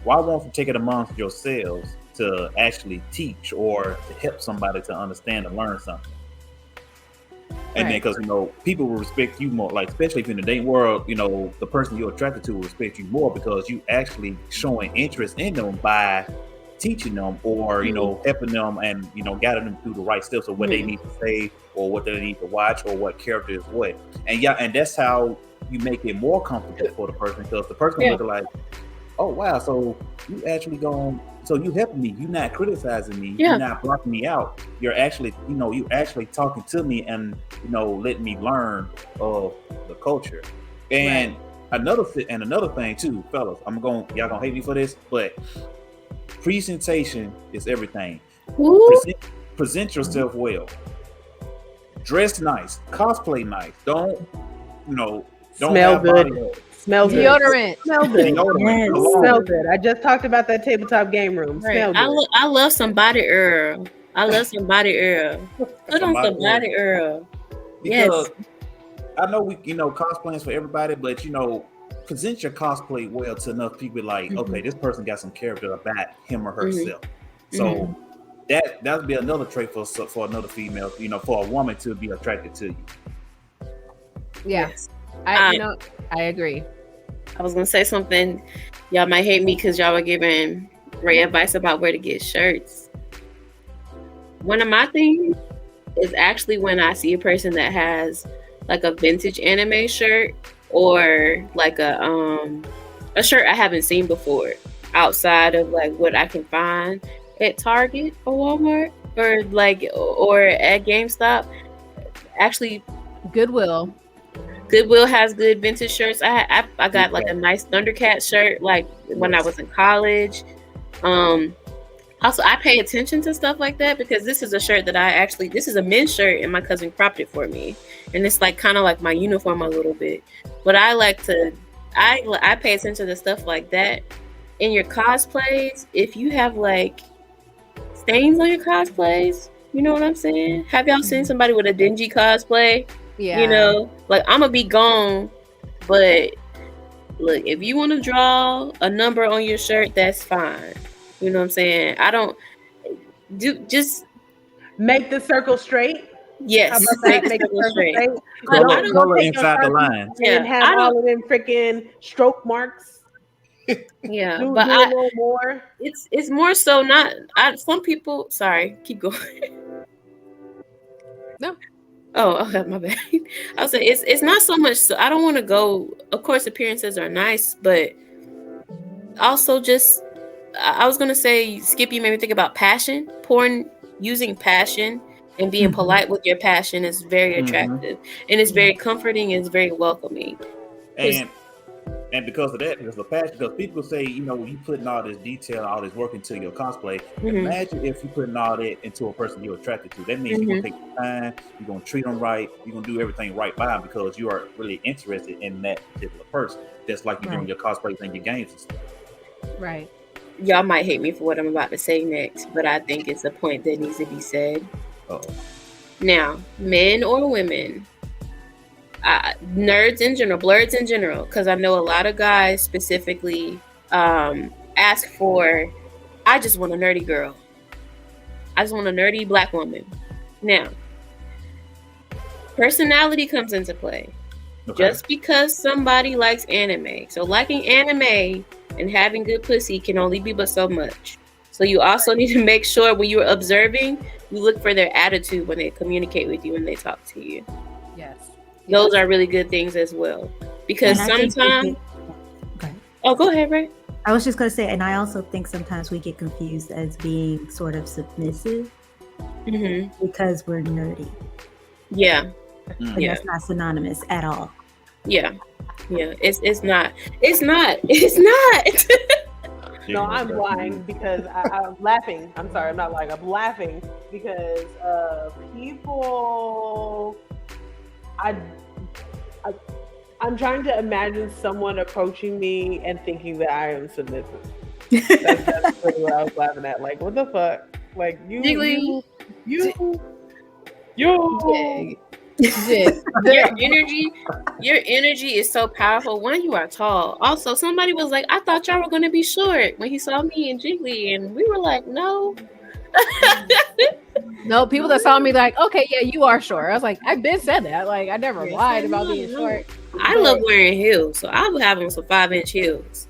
why won't you take it amongst yourselves to actually teach or to help somebody to understand and learn something? And then because people will respect you more, like especially if in the dating world, the person you're attracted to will respect you more because you actually showing interest in them by teaching them or helping them and guiding them through the right steps of what they need to say or what they need to watch or what character is what. And that's how you make it more comfortable for the person, because the person will be like, oh wow, so you actually so you helping me, you're not criticizing me, you're not blocking me out, you're actually you actually talking to me and letting me learn of the culture. And another thing too, fellas, y'all gonna hate me for this, but presentation is everything. Present yourself well, dress nice, cosplay nice, don't smell good. Smell good. Deodorant. Smell good. Smell good. I just talked about that tabletop game room. Smell good. I love some body oil. Put on some body oil. Yes. I know cosplaying for everybody, but present your cosplay well to enough people like, okay, this person got some character about him or herself. So that'd be another trait for another female, for a woman to be attracted to you. Yes. I agree. I was gonna say something. Y'all might hate me because y'all were giving Ray advice about where to get shirts. One of my things is actually when I see a person that has like a vintage anime shirt or like a shirt I haven't seen before outside of like what I can find at Target or Walmart or at GameStop. Actually, Goodwill has good vintage shirts. I got like a nice Thundercat shirt like when I was in college. Also, I pay attention to stuff like that because this is a shirt that this is a men's shirt and my cousin cropped it for me. And it's like kind of like my uniform a little bit. But I pay attention to stuff like that. In your cosplays, if you have like stains on your cosplays, you know what I'm saying? Have y'all seen somebody with a dingy cosplay? Yeah. Like I'm gonna be gone, but look, if you want to draw a number on your shirt, that's fine. You know what I'm saying? I don't just make the circle straight. Yes, make the circle straight. Color inside the line. And have all of them freaking stroke marks. Yeah, do but a little more. It's more so not. Some people. Sorry, keep going. No. Oh, okay, my bad. I was saying it's not so much. So I don't want to go. Of course, appearances are nice, but also just I was gonna say, Skip, you made me think about passion. Using passion and being polite with your passion is very attractive, and it's very comforting. And it's very welcoming. And because of that, because the passion, because people say, you putting all this detail, all this work into your cosplay. Imagine if you putting all that into a person you're attracted to. That means you're gonna take your time, you're gonna treat them right, you're gonna do everything right by them because you are really interested in that particular person. Just like you're doing your cosplays and your games and stuff. Right. Y'all might hate me for what I'm about to say next, but I think it's a point that needs to be said. Now, men or women, nerds in general, blerds in general, because I know a lot of guys specifically ask for, I just want a nerdy girl. I just want a nerdy black woman. Now, personality comes into play. Okay. Just because somebody likes anime. So liking anime and having good pussy can only be but so much. So you also need to make sure when you're observing, you look for their attitude when they communicate with you and they talk to you. Yes. Those are really good things as well. Because sometimes... Oh, go ahead, Ray. I was just going to say, and I also think sometimes we get confused as being sort of submissive because we're nerdy. Yeah. And that's not synonymous at all. Yeah. It's not. No, I'm lying because I'm laughing. I'm sorry, I'm not lying. I'm laughing because people. I'm trying to imagine someone approaching me and thinking that I am submissive. That's really what I was laughing at. Like, what the fuck? Like you. Your energy is so powerful. One, you are tall. Also, somebody was like, I thought y'all were going to be short when he saw me and Jiggly, and we were like, no. No, people that saw me like, okay, yeah, you are short. I was like, I've been said that. Like, I never lied about being short. I love wearing heels, so I would have on some 5-inch heels.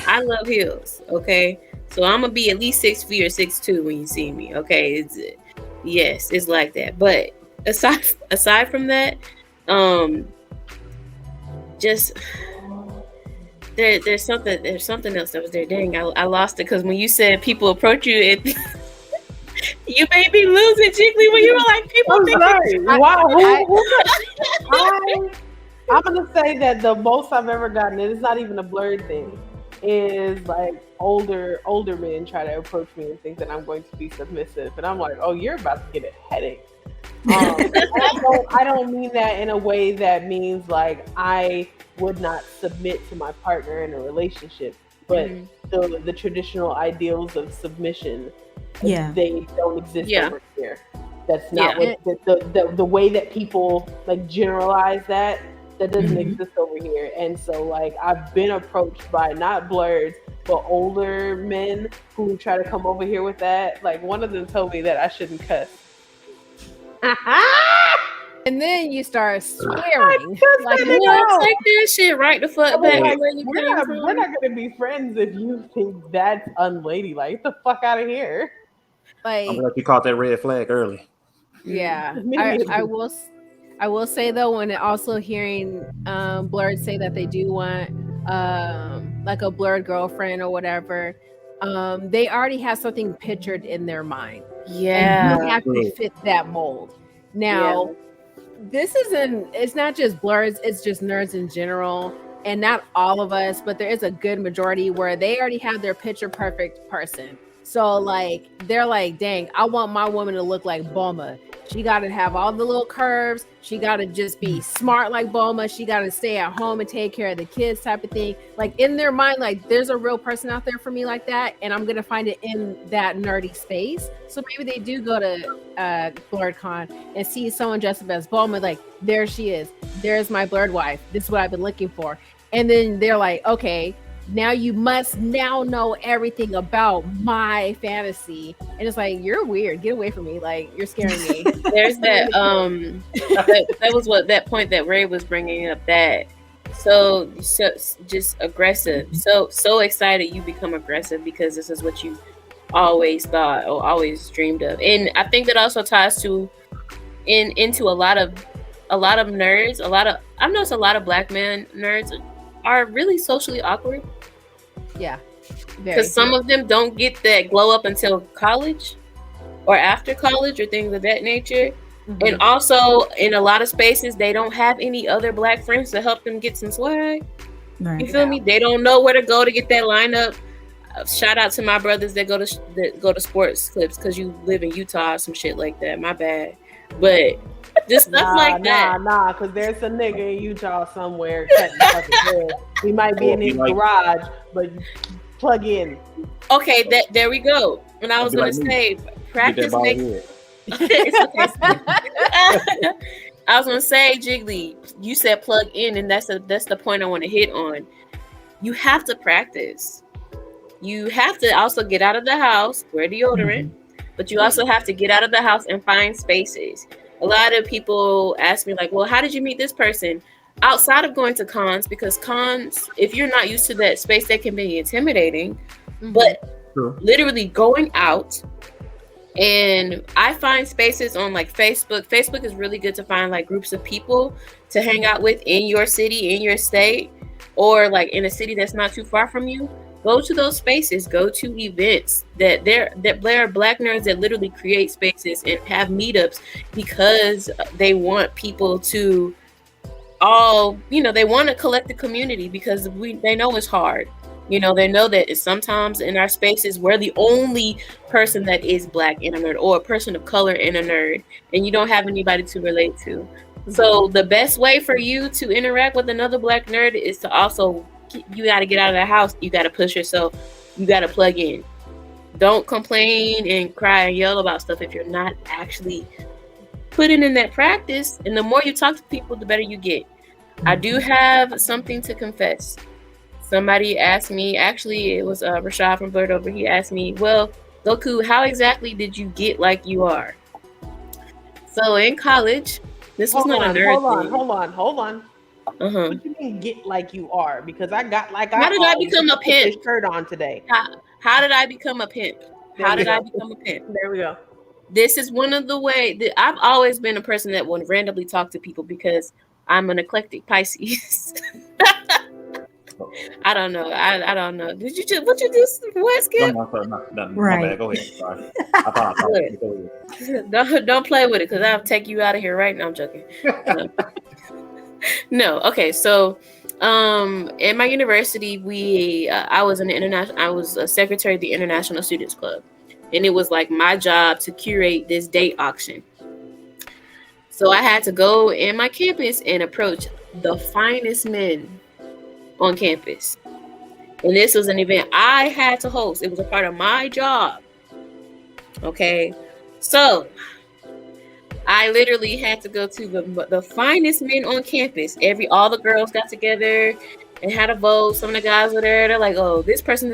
I love heels. Okay, so I'm gonna be at least 6 feet or 6'2" when you see me. Okay, it's like that. But aside from that, just there's something else that was there. Dang, I lost it because when you said people approach you, you made me lose it, Jiggly, when you were like, people think. Wow. I'm gonna say that the most I've ever gotten, and it's not even a Blerd thing, is like older men try to approach me and think that I'm going to be submissive, and I'm like, oh, you're about to get a headache. I don't mean that in a way that means like I would not submit to my partner in a relationship, but the traditional ideals of submission, they don't exist over here. That's not what the way that people like generalize that doesn't exist over here. And so like I've been approached by not Blerds but older men who try to come over here with that. Like one of them told me that I shouldn't cuss. And then you start swearing. Like, take that shit right the fuck back. Like, we're not gonna be friends if you think that's unladylike. Get the fuck out of here. Like, I'm glad you caught that red flag early. Yeah, I will say though, when also hearing Blerd say that they do want like a Blerd girlfriend or whatever, they already have something pictured in their mind. Yeah, and you have to fit that mold. Now, it's not just Blerds, it's just nerds in general, and not all of us, but there is a good majority where they already have their picture perfect person. So like they're like, dang, I want my woman to look like Bulma. She got to have all the little curves. She got to just be smart like Bulma. She got to stay at home and take care of the kids type of thing. Like in their mind, like there's a real person out there for me like that. And I'm going to find it in that nerdy space. So maybe they do go to BlerdCon and see someone dressed up as Bulma. Like there she is. There's my Blerd wife. This is what I've been looking for. And then they're like, okay, now you must now know everything about my fantasy. And it's like, you're weird. Get away from me. Like, you're scaring me. There's that that was what that point that Ray was bringing up, that so just aggressive. So excited you become aggressive because this is what you always thought or always dreamed of. And I think that also ties to into a lot of nerds. I've noticed a lot of black men nerds are really socially awkward. Yeah, because some of them don't get that glow up until college or after college or things of that nature. And also in a lot of spaces they don't have any other black friends to help them get some swag. You feel me? They don't know where to go to get that lineup. Shout out to my brothers that go to sports clips because you live in Utah or some shit like that. My bad, but just stuff like that. Because there's a nigga in Utah somewhere cutting fucking hair. He might be in his garage, but plug in. Okay, there we go. And I was gonna say, practice makes. I was gonna say, Jiggly, you said plug in, and that's the point I want to hit on. You have to practice. You have to also get out of the house, wear deodorant, but you also have to get out of the house and find spaces. A lot of people ask me like, well, how did you meet this person? Outside of going to cons, because cons, if you're not used to that space, that can be intimidating. But literally going out, and I find spaces on like Facebook. Facebook is really good to find like groups of people to hang out with in your city, in your state, or like in a city that's not too far from you. Go to those spaces, go to events that there are black nerds that literally create spaces and have meetups because they want people to all, they want to collect the community because they know it's hard. They know that it's sometimes in our spaces we're the only person that is black in a nerd or a person of color in a nerd, and you don't have anybody to relate to. So the best way for you to interact with another black nerd is to also, you got to get out of the house. You got to push yourself. You got to plug in. Don't complain and cry and yell about stuff if you're not actually putting in that practice. And the more you talk to people, the better you get. I do have something to confess. Somebody asked me, actually, it was Rashad from BlerdOver. He asked me, well, Goku, how exactly did you get like you are? So in college, this was not a nerd thing. Hold on. Uh-huh. What do you mean get like you are? Because I got like How did I become a pimp? This shirt on today. How did I become a pimp? There we go. This is one of the ways that I've always been a person that would randomly talk to people because I'm an eclectic Pisces. I don't know. I don't know. What you just what, Skip? No, Right. My bad. Go ahead. Sorry. I thought. Don't play with it because I'll take you out of here right now. I'm joking. No. Okay. So, at my university, I was a secretary of the International Students Club, and it was like my job to curate this date auction. So I had to go in my campus and approach the finest men on campus. And this was an event I had to host. It was a part of my job. Okay. So I literally had to go to the finest men on campus. All the girls got together and had a vote. Some of the guys were there. They're like, oh, this person.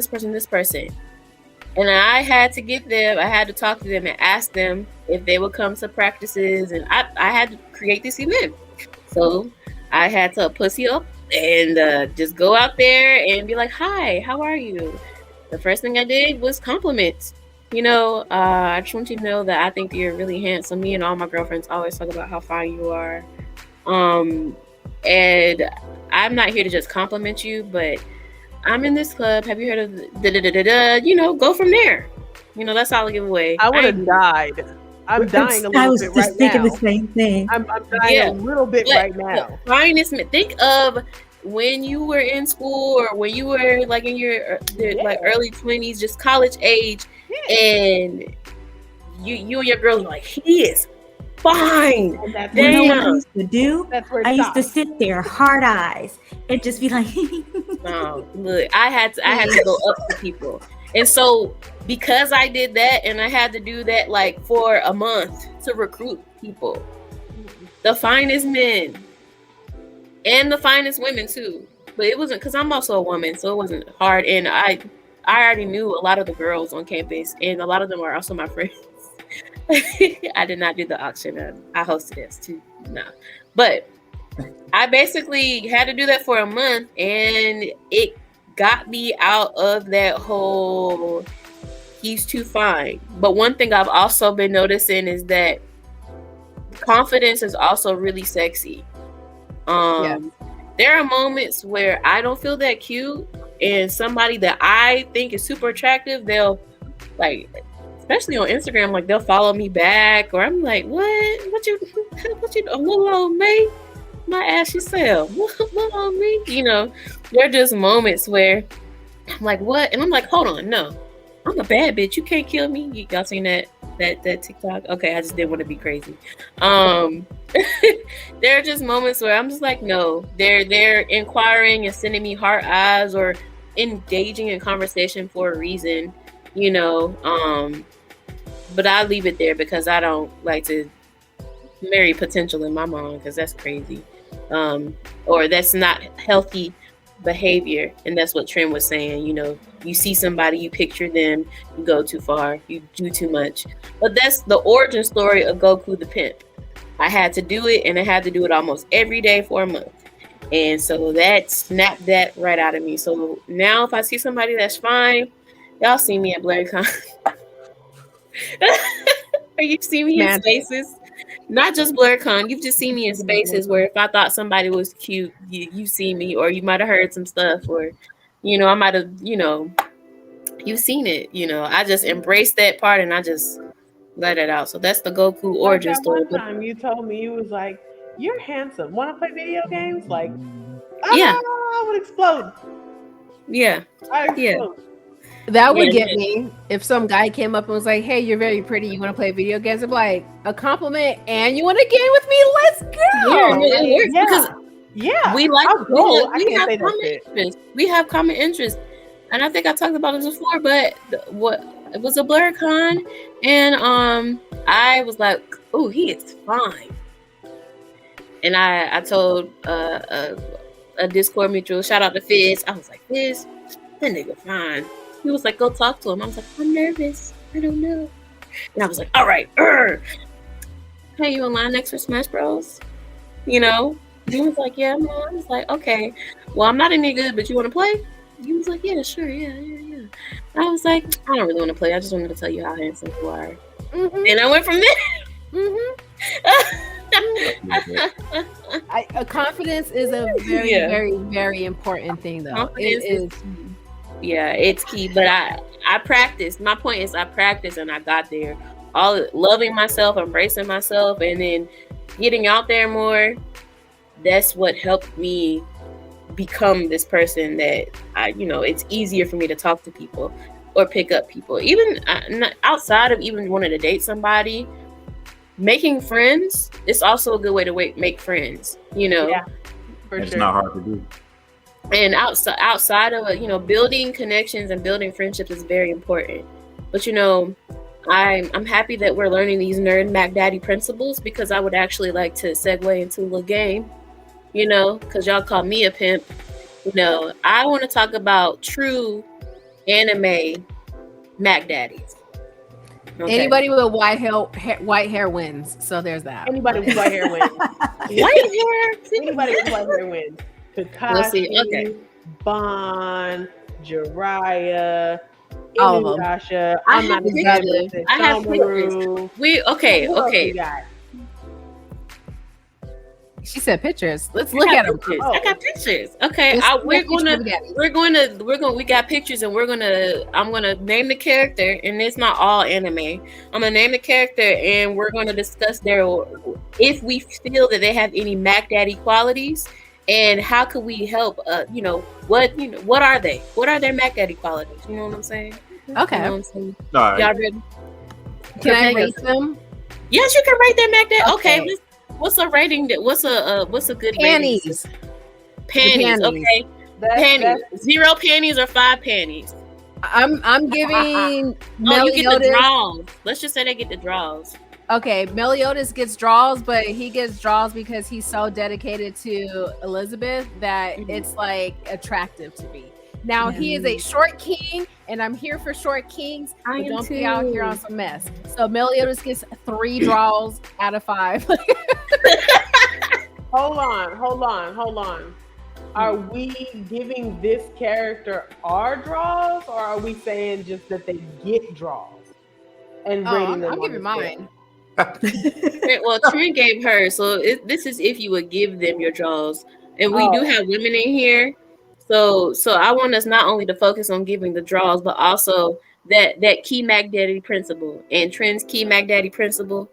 And I had to get them. I had to talk to them and ask them if they would come to practices. And I had to create this event. So I had to pussy up and just go out there and be like, hi, how are you? The first thing I did was compliments. I just want you to know that I think you're really handsome. Me and all my girlfriends always talk about how fine you are. And I'm not here to just compliment you, but I'm in this club. Have you heard of go from there. That's all I give away. I would have died. I'm dying a little bit right now. I was just thinking the same thing. I'm dying a little bit right now. Finest man. Think of when you were in school or when you were like in your like early 20s, just college age, and you and your girl are like, he is fine. That's You know what I used to do? That's where it I used to stops. sit there, hard eyes, and just be like, Look, I had to go up to people. And so because I did that, and I had to do that like for a month to recruit people, the finest men and the finest women too. But it wasn't, because I'm also a woman, so it wasn't hard. And I already knew a lot of the girls on campus, and a lot of them are also my friends. I did not do the auction. I hosted this too. No, but I basically had to do that for a month, and it got me out of that whole he's too fine. But one thing I've also been noticing is that confidence is also really sexy. There are moments where I don't feel that cute, and somebody that I think is super attractive, they'll like, especially on Instagram, like they'll follow me back, or I'm like, what you little old me, my ass yourself, little old me. There are just moments where I'm like, what? And I'm like, hold on, no, I'm a bad bitch. You can't kill me. Y'all seen that TikTok? Okay, I just didn't want to be crazy. There are just moments where I'm just like, no, they're inquiring and sending me heart eyes or engaging in conversation for a reason, but I leave it there because I don't like to marry potential in my mind, because that's crazy, or that's not healthy behavior. And that's what Trent was saying. You see somebody, you picture them, you go too far, you do too much. But that's the origin story of Goku the Pimp. I had to do it, and I had to do it almost every day for a month. And so that snapped that right out of me. So now if I see somebody that's fine, y'all see me at BlerdCon. Or you see me in spaces. Not just BlerdCon, you've just seen me in spaces where if I thought somebody was cute, you see me, or you might have heard some stuff, or I might have, you've seen it. I just embraced that part, and I just let it out. So that's the Goku origin story. One time you told me, you was like, you're handsome. Want to play video games? Like, yeah, I would explode. Yeah. That would get me if some guy came up and was like, hey, you're very pretty, you want to play video games? I'm like, a compliment, and you want to game with me? Let's go. Yeah, it works because we like we have common interests. And I think I talked about this before, but it was a BlerdCon, and I was like, oh, he is fine. And I told a Discord mutual, shout out to Fizz, I was like, Fizz, that nigga fine. He was like, go talk to him. I was like, I'm nervous. I don't know. And I was like, all right. hey, you in line next for Smash Bros? You know? He was like, yeah, man. I was like, okay. Well, I'm not any good, but you want to play? He was like, yeah, sure, yeah. I was like, I don't really want to play. I just wanted to tell you how handsome you are. Mm-hmm. And I went from there. Confidence is a very, very, very important thing, though. Confidence is key. Yeah, it's key. But I practiced. My point is, I practiced and I got there. All loving myself, embracing myself, and then getting out there more. That's what helped me become this person that it's easier for me to talk to people or pick up people. Even outside of even wanting to date somebody, making friends is also a good way to make friends, Yeah, for it's sure. not hard to do. And outside of building connections and building friendships is very important. But I'm happy that we're learning these nerd Mac Daddy principles, because I would actually like to segue into a little game, because y'all call me a pimp. I want to talk about true anime Mac Daddies. Okay. Anybody with white hair wins. So there's that. Anybody with white hair wins. White hair? Anybody with white hair wins. Kakashi, Bon, Jiraiya, all of them. Inuyasha. I I'm not have exaggerating. pictures. I have pictures. Okay. Who else you got? She said pictures. Let's look at them. Oh. I got pictures. Okay, we got pictures, and I'm gonna name the character, and it's not all anime. I'm gonna name the character, and we're gonna discuss if we feel that they have any Mac Daddy qualities, and how could we help? What are they? What are their Mac Daddy qualities? You know what I'm saying? Okay. You know what I'm saying? All right. Y'all ready? Can I rate them? Yes, you can rate their Mac Daddy. Okay. What's a rating? What's a good panties? Rating? Panties. Okay. Panties. 0 panties or 5 panties. I'm giving. You get the draws. Let's just say they get the draws. Okay, Meliodas gets draws, but he gets draws because he's so dedicated to Elizabeth that it's like attractive to me. Now he is a short king, and I'm here for short kings. But don't be out here on some mess. So Meliodas gets 3 draws out of 5. Hold on. Are we giving this character our draws, or are we saying just that they get draws and rating them? I'm giving mine. Well, Trent gave her, so this is if you would give them your draws, and we do have women in here. So I want us not only to focus on giving the draws, but also that key Mac Daddy principle. And Trent's key Mac Daddy principle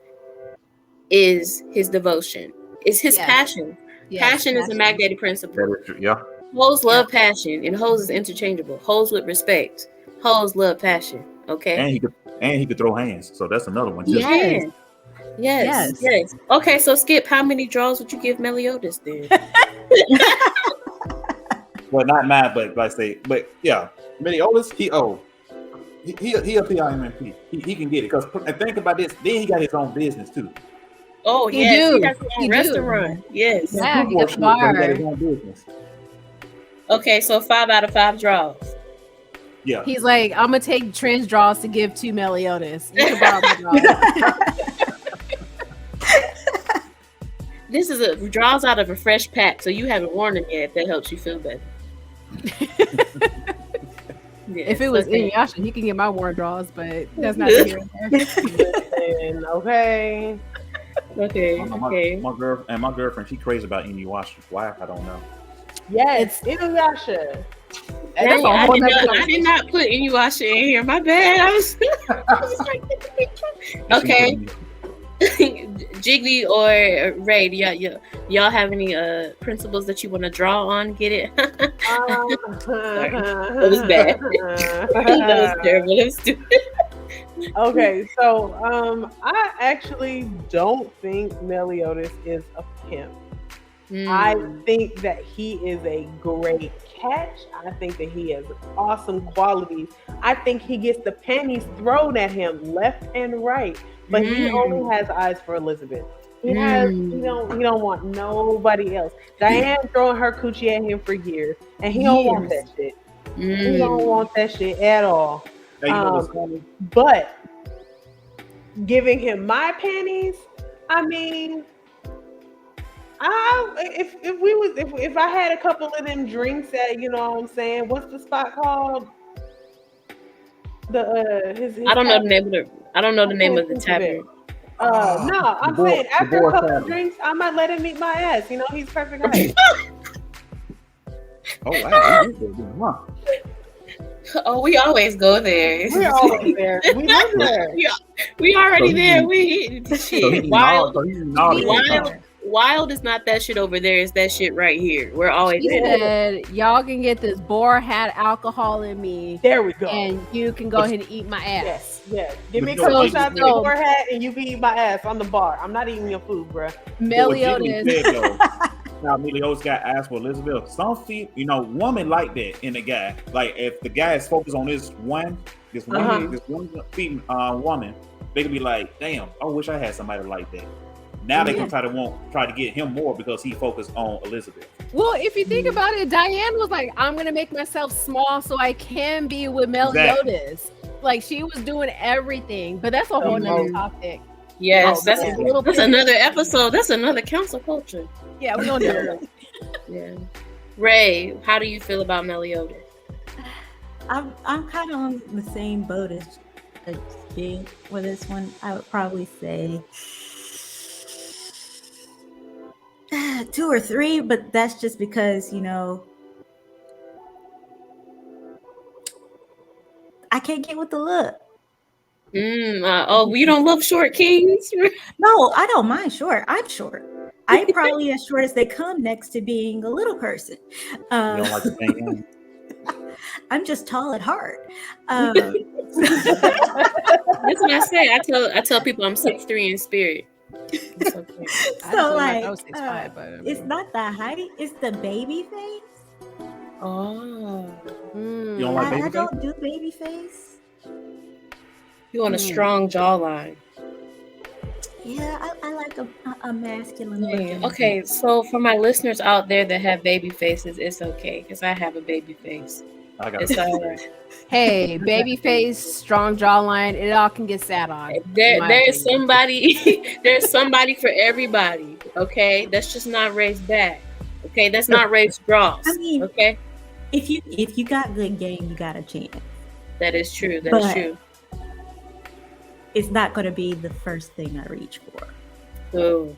is his devotion. It's his passion. Passion is a Mac Daddy principle. Yeah. Hoes love passion, and hoes is interchangeable. Hoes with respect. Hoes love passion. Okay. And he could throw hands. So that's another one too. Yes. Okay, so Skip, how many draws would you give Meliodas then? Well, not mine, but yeah, Meliodas, he a PIMP. He can get it, because and think about this. Then he got his own business too. Oh yes, he has his own restaurant. Yes, yeah, he got a bar. He got his own business. Okay, so 5 out of 5 draws. Yeah, he's like, I'm gonna take Trent's draws to give to Meliodas. You can borrow my draws. This is a draws out of a fresh pack, so you haven't worn them yet. If that helps you feel better. If it was Inuyasha, he can get my worn draws, but that's not here. Okay. My girlfriend, she crazy about Inuyasha. Why? I don't know. Yes, Inuyasha. I did not put Inuyasha in here. My bad. I was okay. Jiggly or Ray, y'all have any principles that you want to draw on? Get it? That was bad. That was terrible. That was stupid. Okay, so I actually don't think Meliodas is a pimp. I think that he is a great catch. I think that he has awesome qualities. I think he gets the panties thrown at him left and right. But he only has eyes for Elizabeth. He don't want nobody else. Diane throwing her coochie at him for years, and he don't want that shit. He don't want that shit at all. Hey, but giving him my panties, I mean, if I had a couple of them drinks at, you know what I'm saying, what's the spot called? His I don't know the name of the tavern. No, I'm saying after a couple of drinks, I might let him eat my ass. You know, he's perfect height. Oh wow. Oh, we always go there. We're always there. We live there. We already there. We eating the shit. Wild is not that shit over there. It's that shit right here. We're always She there. said, y'all can get this boar had alcohol in me. There we go. And you can go ahead and eat my ass. Yes. Give me a couple shots of your hat and you can eat my ass on the bar. I'm not eating your food, bro. Meliodas. Now Meliodas got asked for Elizabeth. Some women like that in a guy. Like if the guy is focused on this one female woman, they can be like, damn, I wish I had somebody like that. Now they can try to get him more because he focused on Elizabeth. Well, if you think about it, Diane was like, I'm gonna make myself small so I can be with Meliodas. Like she was doing everything, but that's a whole nother topic. Yes, that's another episode. That's another counsel culture. Yeah, we don't do it. Yeah. Ray, how do you feel about Meliodas? I'm kind of on the same boat as G with this one. I would probably say 2 or 3, but that's just because, I can't get with the look. You don't love short kings? No, I don't mind short. I'm short. I'm probably as short as they come next to being a little person. You don't like the thing? I'm just tall at heart. That's what I say. I tell people I'm 6'3" in spirit. It's okay. So I was 6'5", but it's not the height, it's the baby face. Oh. You don't like baby face? I don't do baby face. You want a strong jawline. Yeah, I like a masculine looking. Okay, so for my listeners out there that have baby faces, it's okay because I have a baby face. It's all right. Hey, baby face, strong jawline, it all can get sat on. There's somebody for everybody. Okay, that's just not raised back. Okay, that's not raised draws. I mean, okay, if you got good game, you got a chance. That is true. That is true. It's not going to be the first thing I reach for. Oh,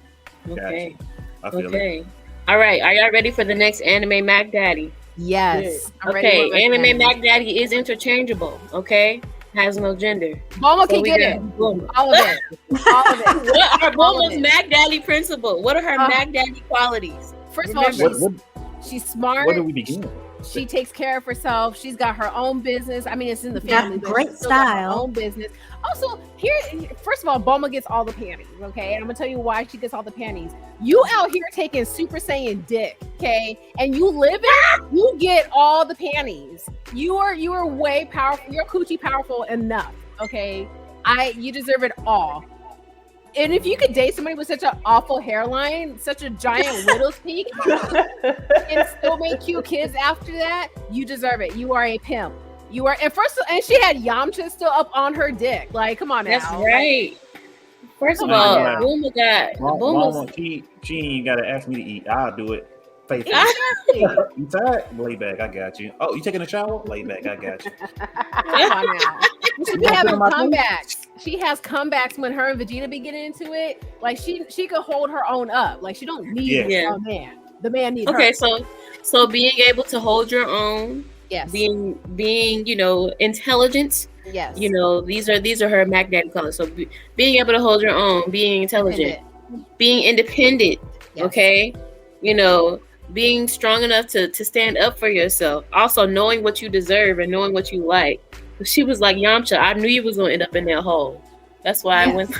okay. Gotcha. Okay. All right. Are y'all ready for the next anime Mac Daddy? Yes. Okay. Anime Mac Daddy is interchangeable. Okay. Has no gender. Bulma can get it. All of it. All of it. What are Bulma's Mac Daddy principle? What are her Mac Daddy qualities? First of all, she's smart. Where do we begin? She takes care of herself. She's got her own business. I mean, it's in the family. Great style. Her own business. Also, first of all, Bulma gets all the panties. Okay, and I'm gonna tell you why she gets all the panties. You out here taking Super Saiyan dick, okay, and you live it. You get all the panties. You are way powerful. You're coochie powerful enough. Okay, you deserve it all. And if you could date somebody with such an awful hairline, such a giant widow's peak, and still make cute kids after that, you deserve it. You are a pimp. You are, and she had Yamcha still up on her dick. Like, come on now. That's right. First of all, Bulma she ain't gotta ask me to eat. I'll do it. Faithfully. You tired? Lay back. I got you. Oh, you taking a shower? Lay back. I got you. Come on now. She be having comebacks. She has comebacks when her and Vegeta be getting into it. Like she could hold her own up. Like she don't need a man. The man needs her. Okay, so being able to hold your own. Yes. Being intelligent. Yes. These are her Mac Daddy colors. So being able to hold your own, being intelligent, being independent. Yes. Okay. Being strong enough to stand up for yourself. Also knowing what you deserve and knowing what you like. She was like, Yamcha, I knew you was gonna end up in that hole. That's why I went.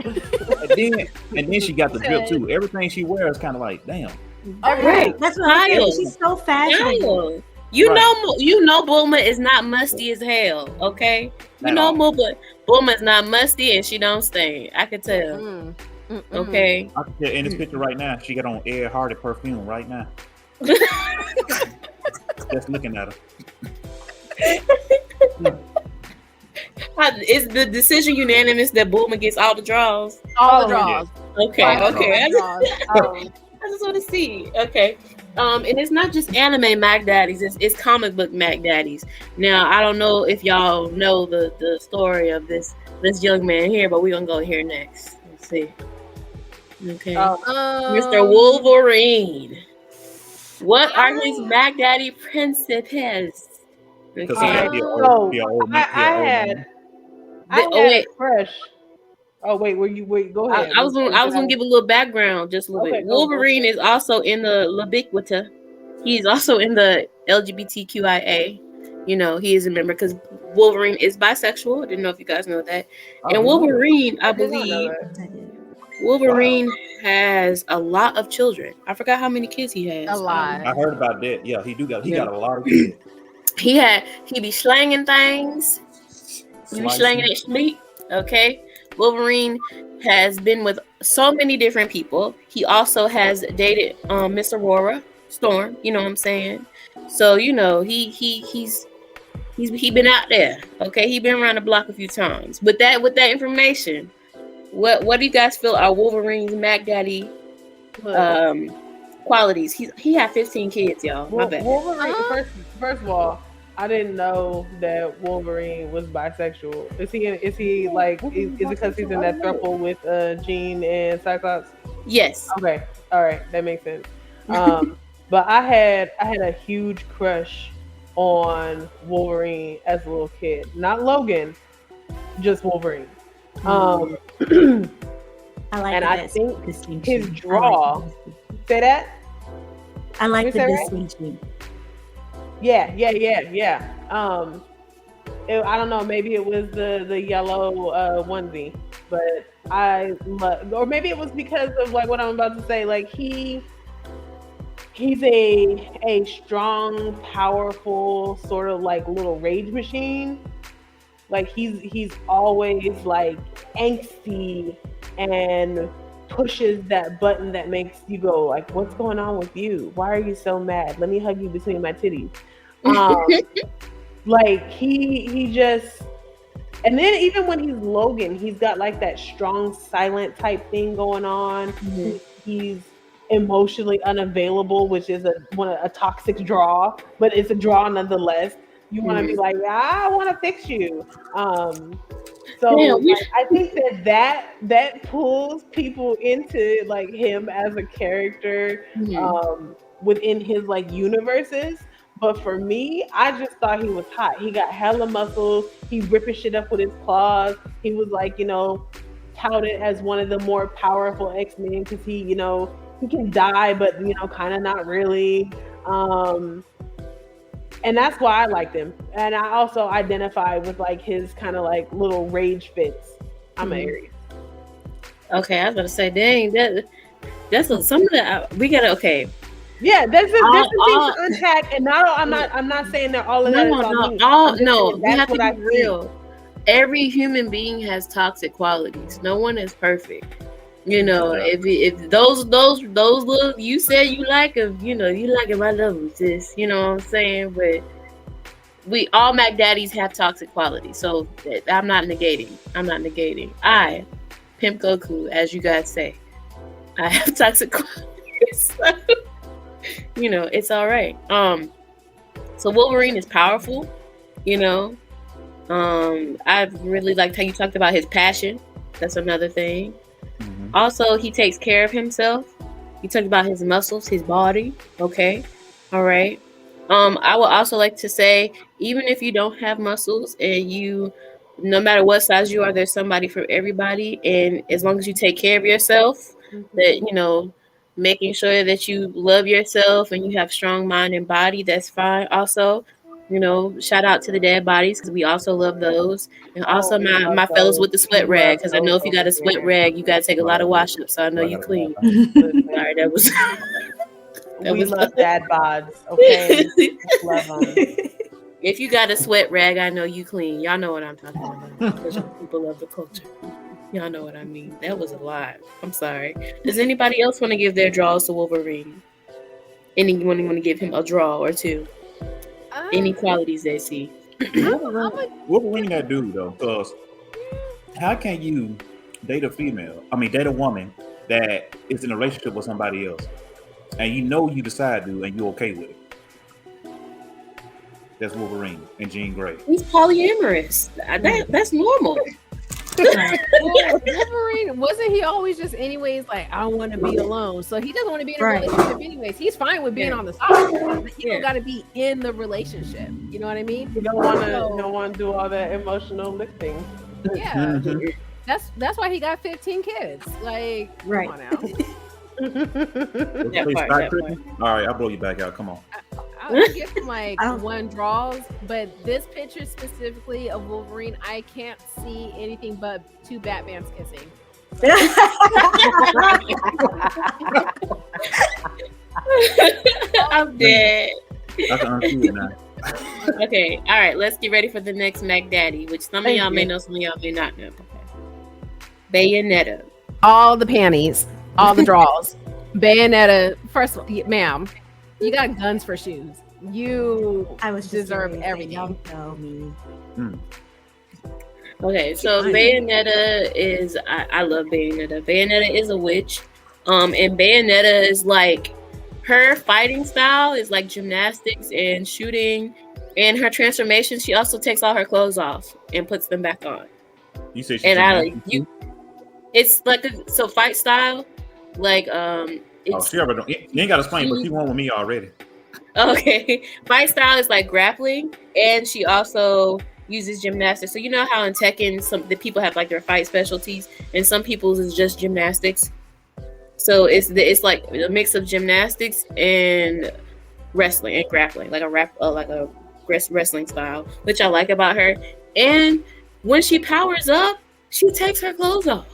and then she got the drip too. Everything she wears kind of like, damn. All right. That's why she's so fashionable. You know Bulma is not musty as hell, okay? Bulma is not musty and she don't stink. I can tell. Okay. I can tell in this picture right now, she got on Ed Hardy perfume right now. Just looking at her. Is the decision unanimous that Bulma gets all the draws? All the draws. Okay. I just want to see. Okay. And it's not just anime Mac Daddies, it's comic book Mac Daddies. Now, I don't know if y'all know the story of this young man here, but we're gonna go here next. Let's see. Okay. Mr. Wolverine. What are his Mac Daddy principles? Okay. I had a crush. Oh wait, go ahead. I was gonna give a little background, just a little bit. Wolverine is also in the Labiquita. He's also in the LGBTQIA. You know, he is a member because Wolverine is bisexual. I didn't know if you guys know that. And Wolverine, I believe, Wolverine has a lot of children. I forgot how many kids he has. A lot. I heard about that. Yeah, he got a lot of kids. He be slanging things. He be slanging it sleep. Okay. Wolverine has been with so many different people. He also has dated Miss Aurora Storm. You know what I'm saying? So you know he's been out there. Okay, he been around the block a few times. With that information, what do you guys feel are Wolverine's Mac Daddy qualities? He had 15 kids, y'all. My bad. Wolverine. First of all, I didn't know that Wolverine was bisexual. Is he like? Is it because he's in that throuple with Jean and Cyclops? Yes. Okay. All right. That makes sense. But I had a huge crush on Wolverine as a little kid. Not Logan, just Wolverine. I like and I think his draw. Say that. I like the distinction. Yeah. I don't know. Maybe it was the yellow onesie, but or maybe it was because of like what I'm about to say. Like he's a strong, powerful sort of like little rage machine. Like he's always like angsty and pushes that button that makes you go like, what's going on with you? Why are you so mad? Let me hug you between my titties. Like he just, and then even when he's Logan, he's got like that strong silent type thing going on. Mm-hmm. He's emotionally unavailable, which is a toxic draw, but it's a draw nonetheless. You want to be like, I want to fix you. So I think that pulls people into like him as a character within his like universes. But for me, I just thought he was hot. He got hella muscles. He ripping shit up with his claws. He was like, touted as one of the more powerful X-Men because he can die, but kind of not really. And that's why I liked him. And I also identify with like his kind of like little rage fits. I'm an Aries. Okay, I was gonna say, dang, that's some of that we gotta. Okay. Yeah, there's some things to unpack, and I'm not saying that all of that is on me. We have to be real. Every human being has toxic qualities. No one is perfect. If those little you said you like them, you like them. I love them, sis. You know what I'm saying? But we all Mac Daddies have toxic qualities, so I'm not negating. I, Pimp Goku, as you guys say, I have toxic qualities. So, it's all right. So Wolverine is powerful. I really liked how you talked about his passion. That's another thing. Also, he takes care of himself. You talked about his muscles, his body. Okay. All right. I would also like to say, even if you don't have muscles and no matter what size you are, there's somebody for everybody. And as long as you take care of yourself, that, making sure that you love yourself and you have strong mind and body, that's fine. Also, shout out to the dead bodies because we also love those. And also my fellas with the sweat rag, because I know if you got a sweat rag, you got to take a lot of wash up. So I know you clean. Sorry, that was... we love dad bods, okay? Love them. If you got a sweat rag, I know you clean. Y'all know what I'm talking about. Because people love the culture. Y'all know what I mean. That was a lot. I'm sorry. Does anybody else want to give their draws to Wolverine? Anyone want to give him a draw or two? Any qualities they see? Wolverine that dude though, because how can you date a woman that is in a relationship with somebody else, and you decide to, and you're okay with it. That's Wolverine and Jean Grey. He's polyamorous. That's normal. Wolverine, wasn't he always just anyways like, I want to be alone? So he doesn't want to be in a relationship anyways. He's fine with being on the side, but you don't got to be in the relationship. You know what I mean? You don't want to do all that emotional lifting. Yeah, that's why he got 15 kids. Like, come on now. All right, I'll blow you back out. Come on. I'll give him like one draws, but this picture specifically of Wolverine, I can't see anything but two Batmans kissing. I'm dead. I can unsee it now. Okay, all right, let's get ready for the next Mac Daddy, which some of y'all may know, some of y'all may not know. Bayonetta. All the panties, all the draws. Bayonetta, first of all, ma'am, you got guns for shoes. You deserve everything. Don't tell me. Okay, so Bayonetta is I love Bayonetta. Bayonetta is a witch. And Bayonetta is like her fighting style is like gymnastics and shooting, and her transformation, she also takes all her clothes off and puts them back on. You say it's like so fight style, like she already don't. You ain't got to explain, but she won with me already. Okay, fight style is like grappling, and she also uses gymnastics. So you know how in Tekken, the people have like their fight specialties, and some people's is just gymnastics. So it's like a mix of gymnastics and wrestling and grappling, like a wrestling style, which I like about her. And when she powers up, she takes her clothes off.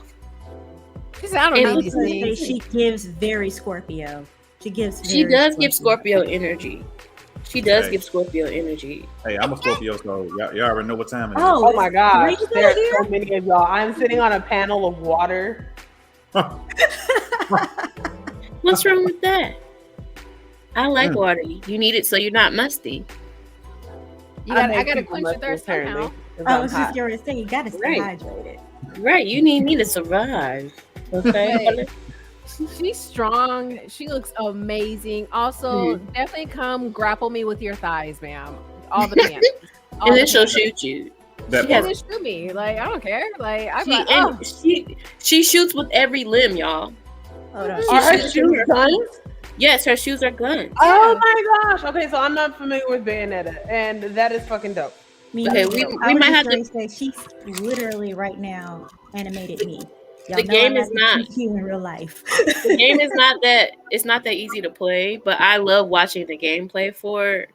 I don't know these things. She gives very Scorpio. She does give Scorpio energy. She does give Scorpio energy. Hey, I'm a Scorpio, so y'all already know what time it is. Oh my gosh, there's so many of y'all. I'm sitting on a panel of water. What's wrong with that? I like water. You need it so you're not musty. I gotta quench your thirst somehow. I was just going to say, you gotta stay hydrated. Right, you need me to survive. Okay. She's strong. She looks amazing. Also, definitely come grapple me with your thighs, ma'am. All the pants. And then she'll shoot you. She has to shoot me. Like, I don't care. Like, she shoots with every limb, y'all. Are her shoes guns? Yes, her shoes are guns. Oh my gosh. Okay, so I'm not familiar with Bayonetta, and that is fucking dope. Okay, we might have to say she's literally right now animated me. The game is not in real life. The game is not that easy to play, but I love watching the gameplay for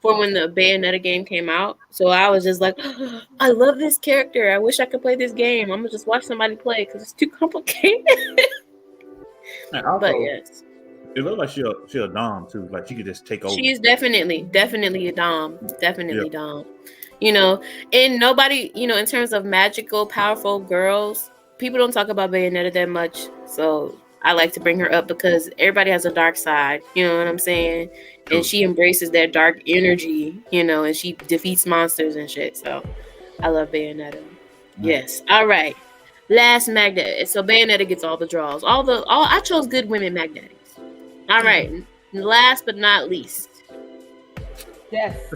when the Bayonetta game came out. So I was just like, oh, I love this character. I wish I could play this game. I'm gonna just watch somebody play because it's too complicated. But yes, it looks like she a dom too. Like she could just take over. She is definitely a dom. Definitely dom. You know, and nobody, you know, in terms of magical, powerful girls, people don't talk about Bayonetta that much. So I like to bring her up because everybody has a dark side. You know what I'm saying? And she embraces that dark energy, you know, and she defeats monsters and shit. So I love Bayonetta. Yes. All right. Last Mag Daddy. So Bayonetta gets all the draws. I chose good women Mag Daddies. All right. Last but not least. Yes.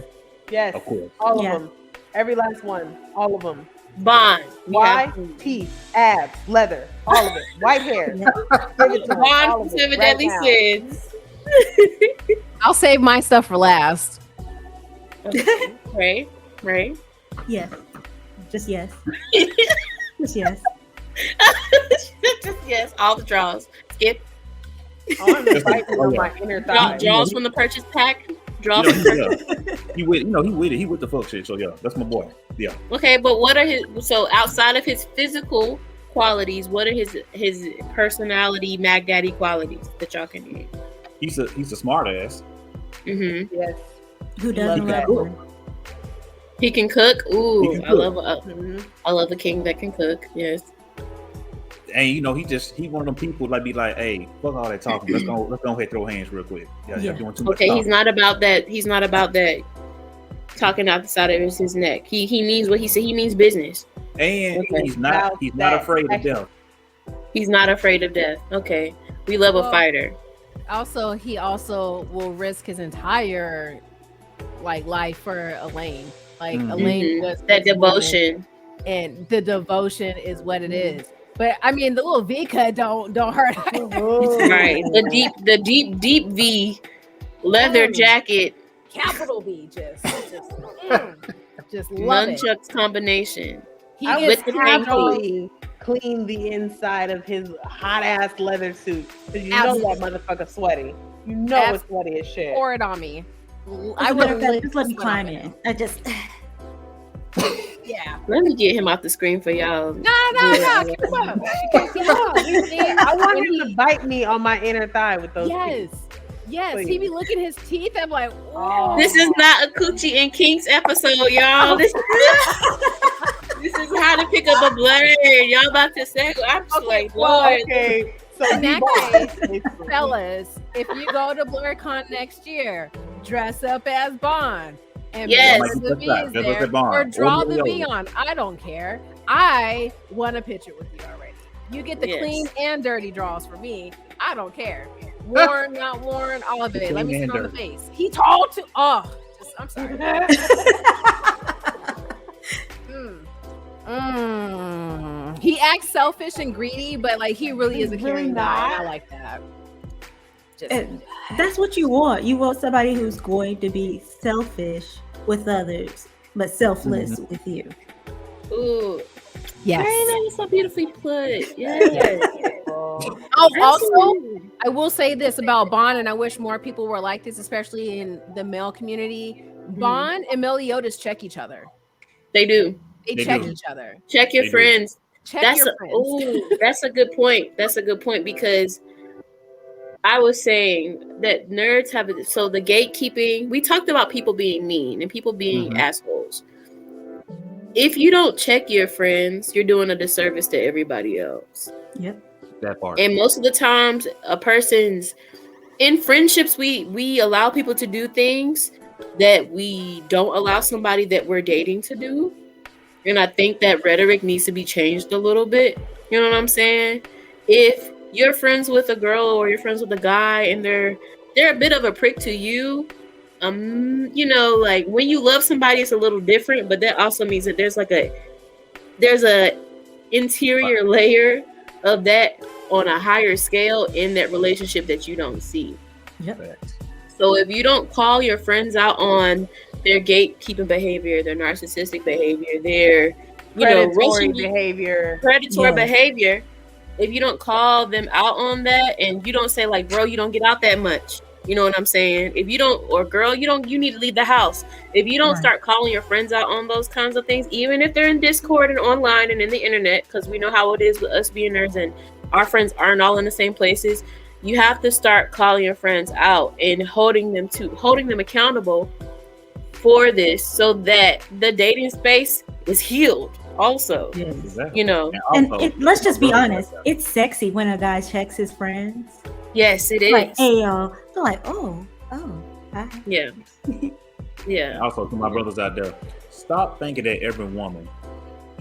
Of course. All of them. Every last one. All of them. Bond. Why? Teeth, abs, leather, all of it. White hair. Bond, 7 Deadly Sins. I'll save my stuff for last. Okay. Ray. Yes. Just yes. Just yes. Just yes. All the draws. Skip. I'm fighting on my inner thigh. Draws from the purchase pack. Draws from the purchase. He with it. He with the fuck shit. So yeah, that's my boy. Yeah. Okay, but what are outside of his physical qualities, what are his personality Mag Daddy qualities that y'all can name? He's a smart ass. Mm-hmm. Yes. Who doesn't love one? He can cook. Ooh, I love a king that can cook. Yes. And you know, he one of them people like be like, hey, fuck all that talking. Let's go ahead throw hands real quick. Yeah. Doing too much okay, talking. he's not about that talking out the side of his neck. He means what he said. He means business. And he's not afraid of death. He's not afraid of death. Okay. We love a fighter. Also, he also will risk his entire life for Elaine. Like Elaine was that devotion. And the devotion is what it is. But I mean, the little V cut don't hurt. Right. The deep V leather jacket. Capital V, just love it. Nunchucks combination. I would happily clean the inside of his hot ass leather suit because you know that motherfucker sweaty. You know it's sweaty as shit. Pour it on me. I would just let me climb in. I just. Yeah. Let me get him off the screen for y'all. No. Come on. I want him to bite me on my inner thigh with those teeth. Yes. Please. He be looking at his teeth. I'm like, whoa. This is not a Coochie and Kinks episode, y'all. This is how to pick up a Blerd. Y'all about to say, I'm just like, Lord. Okay. So in that case, fellas, if you go to BlerdCon next year, dress up as Bond. And the V is there, or draw the V on. I don't care. I want a picture with you already. You get the clean and dirty draws for me. I don't care. Worn, not worn, all of it. Let me sit on the face. He tall too. Oh, I'm sorry. He acts selfish and greedy, but like he really is a caring guy. I like that. That's what you want. You want somebody who's going to be selfish with others, but selfless with you. Ooh. Yes. That was so beautifully put. Yes. Also, I will say this about Bond, and I wish more people were like this, especially in the male community. Bond and Meliodas check each other. They do. They check each other. Check your friends. That's a good point. That's a good point because I was saying that nerds have it. So the gatekeeping, we talked about people being mean and people being assholes. If you don't check your friends, you're doing a disservice to everybody else. Yep. That part. And most of the times, in friendships, we allow people to do things that we don't allow somebody that we're dating to do. And I think that rhetoric needs to be changed a little bit. You know what I'm saying? If you're friends with a girl or you're friends with a guy and they're a bit of a prick to you, like when you love somebody, it's a little different, but that also means that there's a interior layer of that on a higher scale in that relationship that you don't see. Yep. So if you don't call your friends out on their gatekeeping behavior, their narcissistic behavior, their predatory behavior, if you don't call them out on that and you don't say like, bro, you don't get out that much. You know what I'm saying? If you don't, or girl, you need to leave the house. If you don't start calling your friends out on those kinds of things, even if they're in Discord and online and in the internet, because we know how it is with us being nerds and our friends aren't all in the same places, you have to start calling your friends out and holding them accountable for this so that the dating space is healed also. Yes. Exactly. And let's just be honest, it's sexy when a guy checks his friends. Yes, it is. Like, hey, y'all. They're like, oh, hi. Yeah. Yeah. Also, to my brothers out there, stop thinking that every woman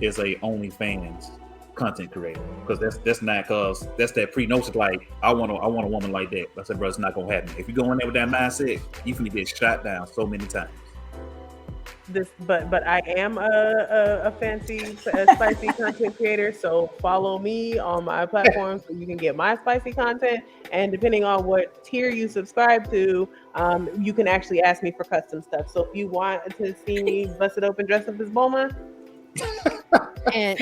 is a OnlyFans content creator, because that's not, because that's that pre-notion, like I want a woman like that. I said, bro, it's not gonna happen. If you go in there with that mindset, you can get shot down so many times. But I am a spicy content creator, so follow me on my platform so you can get my spicy content. And depending on what tier you subscribe to, you can actually ask me for custom stuff. So if you want to see me busted open dressed up as Bulma, and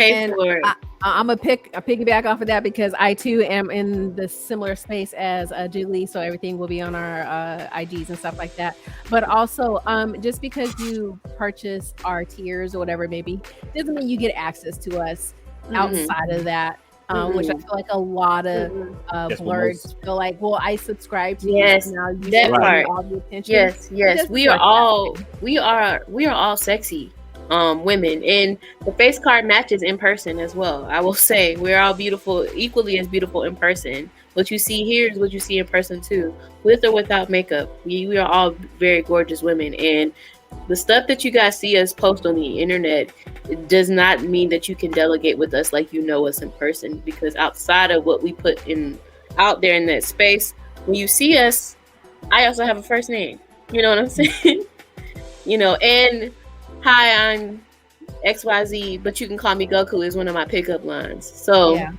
I'm a piggyback off of that, because I too am in the similar space as Julie, so everything will be on our IGs and stuff like that. But also, just because you purchase our tiers or whatever it may be, doesn't mean you get access to us outside of that. Which I feel like a lot of Blerds feel like, well, I subscribe to you. Now you that part. All the attention. Yes. We are all sexy women, and the face card matches in person as well. I will say we're all beautiful, equally as beautiful in person. What you see here is what you see in person too, with or without makeup. We are all very gorgeous women, and the stuff that you guys see us post on the internet, it does not mean that you can delegate with us like you know us in person, because outside of what we put in out there in that space, when you see us, I also have a first name. You know what I'm saying? You know, and hi, I'm XYZ, but you can call me Goku is one of my pickup lines. So, Yeah.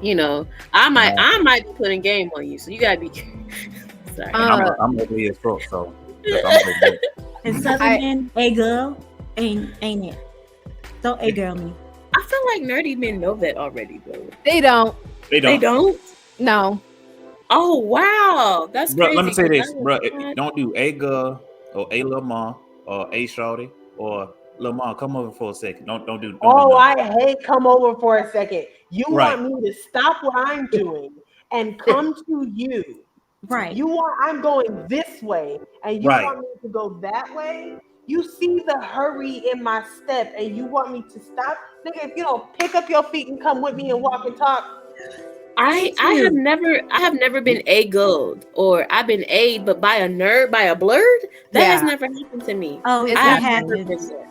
you know, I might be putting game on you, so you gotta be sorry. I'm over here short, so And Southern men, hey girl, ain't it? Don't hey girl me. I feel like nerdy men know that already, though. They don't. They They don't. No. Oh wow, that's Bro, crazy. let me say this, 'cause I bro. was not- Don't do a girl or a little mom or a shorty or little mom. Come over for a second. Don't do. Don't Oh, do I hate come over for a second. You Right. want me to stop what I'm doing and come to you. Right. You want I'm going this way and you Right. want me to go that way? You see the hurry in my step and you want me to stop? Nigga, if you don't pick up your feet and come with me and walk and talk. I have never been A-gulled, or I've been A but by a nerd, by a Blerd. That has Yeah. never happened to me. Oh, It's I I have have never it. been there.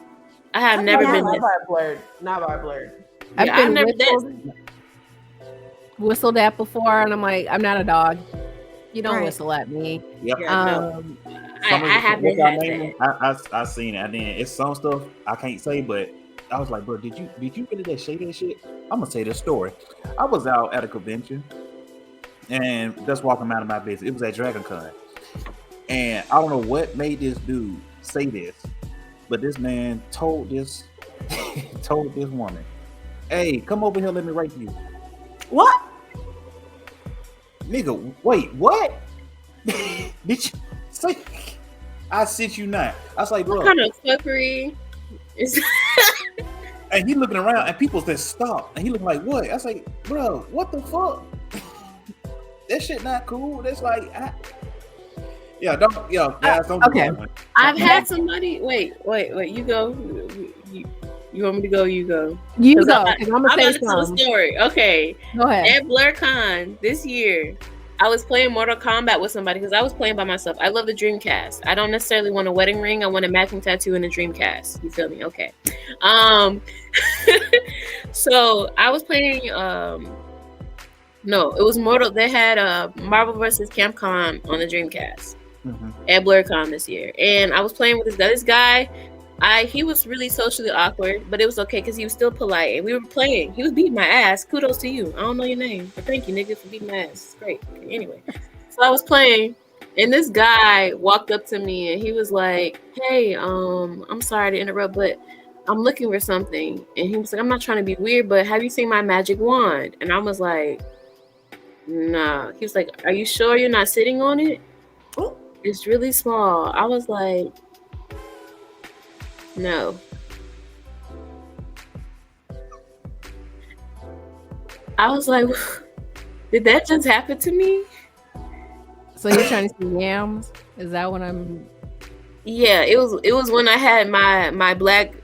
I have never not been Not there. by Blerd. Not by Blerd. I've Yeah, I've been never whistled at before, and I'm like, I'm not a dog. You don't Right. whistle at me. Yep. Yeah, no. I Some of the- haven't what y'all had naming, that. I seen it, and then it's some stuff I can't say, but I was like, bro, did you really just say that shit? I'm gonna say this story. I was out at a convention and just walking out of my business. It was at DragonCon, and I don't know what made this dude say this, but this man told this told this woman, "Hey, come over here, let me rape you." What? Nigga, wait, what? Did you say? I shit you not. I was like, bro. What kind of fuckery is And he looking around, and people said stop, and he looking like what? I was like, bro, what the fuck? That shit not cool. That's like, guys, don't do okay. that one. I've had somebody. Wait. You go. You want me to go? You go. You 'Cause go, I'm because I'm gonna about say to tell a something. story. Okay. Go ahead. At BlerdCon this year, I was playing Mortal Kombat with somebody because I was playing by myself. I love the Dreamcast. I don't necessarily want a wedding ring. I want a matching tattoo and a Dreamcast. You feel me? Okay. So I was playing. No, it was Mortal. They had Marvel vs. Capcom on the Dreamcast at BlerdCon this year, and I was playing with this guy. This guy. He was really socially awkward, but it was okay because he was still polite, and we were playing. He was beating my ass. Kudos to you. I don't know your name, but thank you, nigga, for beating my ass. It's great. Okay, anyway, so I was playing, and this guy walked up to me, and he was like, "Hey, I'm sorry to interrupt, but I'm looking for something." And he was like, "I'm not trying to be weird, but have you seen my magic wand?" And I was like, "Nah." He was like, "Are you sure you're not sitting on it? It's really small." I was like, "No." I was like, did that just happen to me? So you're trying to see yams? Is that what I'm? Yeah, it was when I had my black,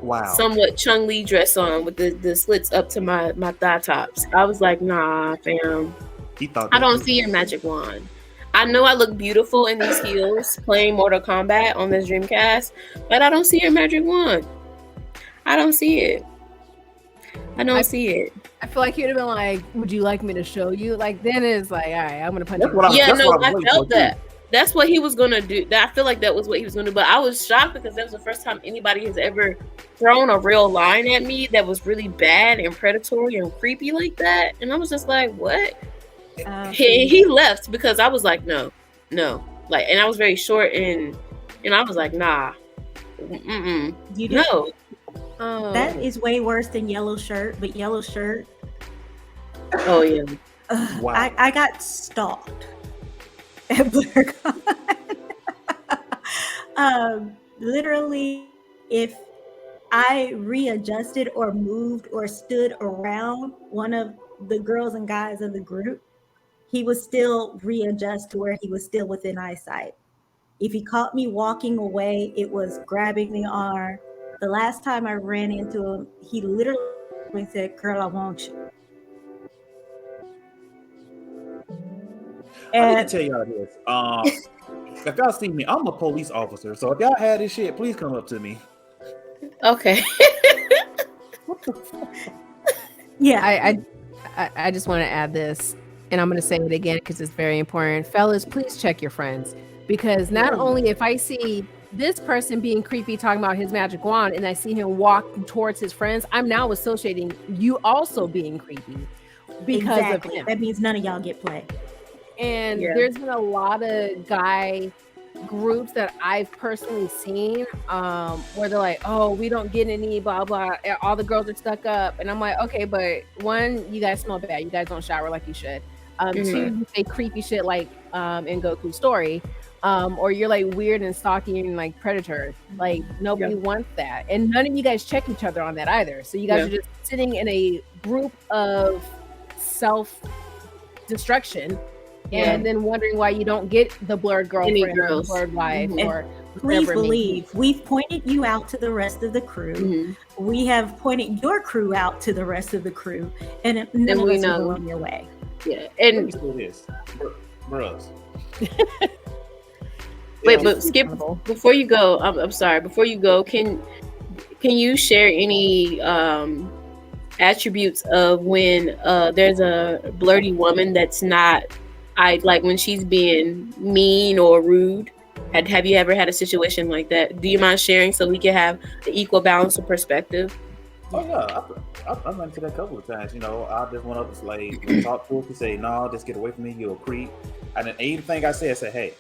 Wow. somewhat Chung Lee dress on with the slits up to my thigh tops. I was like, nah, fam. He thought I that don't too. see your magic wand. I know I look beautiful in these heels playing Mortal Kombat on this Dreamcast, but I don't see your magic wand. I don't see it. I don't see it. I feel like he'd have been like, "Would you like me to show you?" Like then it's like, "All right, I'm gonna punch That's you." what Yeah, that's no, what I was waiting felt for, that. too. That's what he was gonna do. I feel like that was what he was gonna do. But I was shocked because that was the first time anybody has ever thrown a real line at me that was really bad and predatory and creepy like that. And I was just like, what? He left because I was like, no. Like, and I was very short and I was like, nah. You know, No. that is way worse than yellow shirt, but yellow shirt. Oh yeah. Wow. I got stalked at BlerdCon. Literally, if I readjusted or moved or stood around one of the girls and guys in the group, he would still readjust to where he was still within eyesight. If he caught me walking away, it was grabbing the arm. The last time I ran into him, he literally said, "Girl, I want you." I need And to tell y'all this. if y'all see me, I'm a police officer. So if y'all had this shit, please come up to me. Okay. What the fuck? Yeah. I just want to add this, and I'm going to say it again because it's very important. Fellas, please check your friends, because not only if I see this person being creepy talking about his magic wand and I see him walk towards his friends, I'm now associating you also being creepy because of him. That means none of y'all get play. And there's been a lot of guy groups that I've personally seen where they're like, oh, we don't get any blah blah, all the girls are stuck up, and I'm like, okay, but one, you guys smell bad, you guys don't shower like you should. Two, you say creepy shit like in Goku's story, or you're like weird and stalky and like predator. Like nobody wants that, and none of you guys check each other on that either. So you guys are just sitting in a group of self destruction. And then wondering why you don't get the Blerd girlfriend or Blerd wife or please believe we've pointed you out to the rest of the crew. We have pointed your crew out to the rest of the crew, and none of us are going your way. Yeah, and this, bros. Wait, but Skip, before you go, I'm sorry. Before you go, can you share any attributes of when there's a blerdy woman that's not, like when she's being mean or rude? Have you ever had a situation like that? Do you mind sharing so we can have the equal balance of perspective? Oh yeah, I've run into that a couple of times. You know, I just went up to slave, talk to her, to say, "No, just get away from me. You're a creep." And then anything I said, "Hey,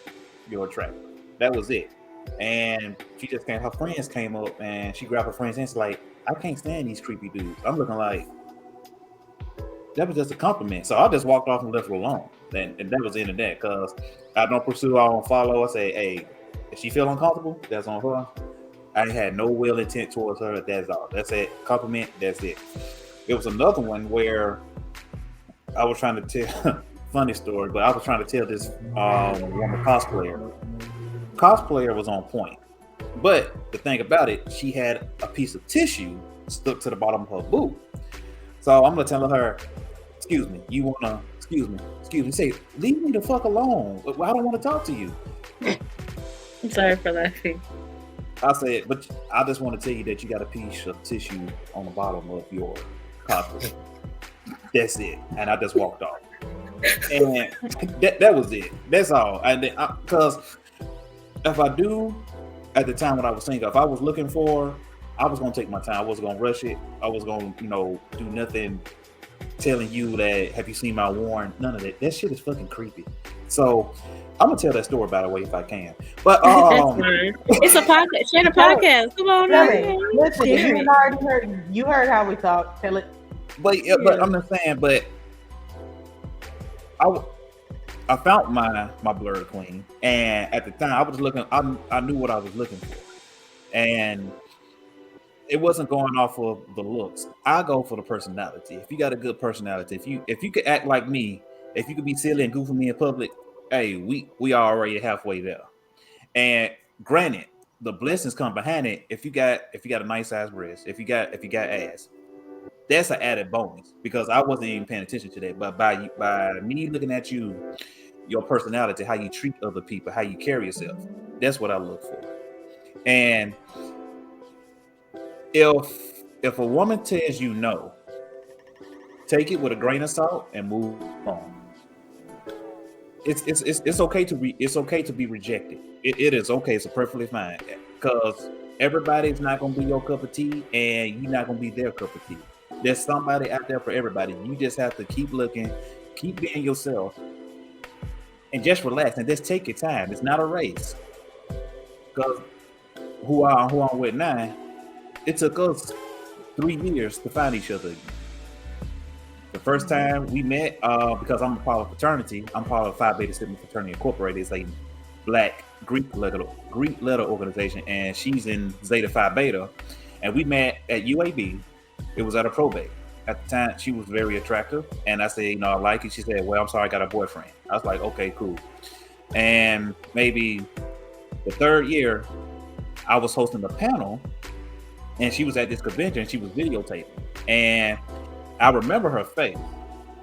you're attractive." That was it. And she just came. Her friends came up and she grabbed her friends and she's like, "I can't stand these creepy dudes." I'm looking like that was just a compliment. So I just walked off and left her alone. And that was the end of that, because I don't pursue, I don't follow. I say, hey, if she feel uncomfortable, that's on her. I had no ill intent towards her. That's all. That's it. Compliment. That's it. It was another one where I was trying to tell, funny story, but I was trying to tell this woman cosplayer. Cosplayer was on point. But the thing about it, she had a piece of tissue stuck to the bottom of her boot. So I'm going to tell her, excuse me, say, leave me the fuck alone. I don't want to talk to you. I'm sorry for laughing. I said, but I just want to tell you that you got a piece of tissue on the bottom of your cosplay. That's it. And I just walked off. And that was it. That's all. Because if I do, at the time when I was single, if I was looking for, I was going to take my time. I wasn't going to rush it. I was going to, do nothing telling you that, have you seen my warrant? None of that. That shit is fucking creepy. So I'm gonna tell that story, by the way, if I can. But it's a podcast. Share the podcast. Come on, listen. You already heard. You heard how we talk. Tell it. But I'm just saying. But I found my Blerd queen, and at the time I was looking. I knew what I was looking for, and it wasn't going off of the looks. I go for the personality. If you got a good personality, if you could act like me, if you could be silly and goof me in public, hey, we are already halfway there. And granted, the blessings come behind it. If you got a nice size breast, if you got ass, that's an added bonus, because I wasn't even paying attention to that. But by me looking at you, your personality, how you treat other people, how you carry yourself, that's what I look for. And if a woman tells you no, take it with a grain of salt and move on. It's okay to be rejected. It is okay. It's perfectly fine, because everybody's not gonna be your cup of tea, and you're not gonna be their cup of tea. There's somebody out there for everybody. You just have to keep looking, keep being yourself, and just relax and just take your time. It's not a race. Because who I'm with now, it took us 3 years to find each other. The first time we met, because I'm a part of fraternity, I'm part of Phi Beta Sigma Fraternity Incorporated. It's a Black Greek letter organization, and she's in Zeta Phi Beta. And we met at UAB. It was at a probate. At the time, she was very attractive, and I said, I like it. She said, well, I'm sorry, I got a boyfriend. I was like, okay, cool. And maybe the third year, I was hosting a panel, and she was at this convention, and she was videotaping. And I remember her face,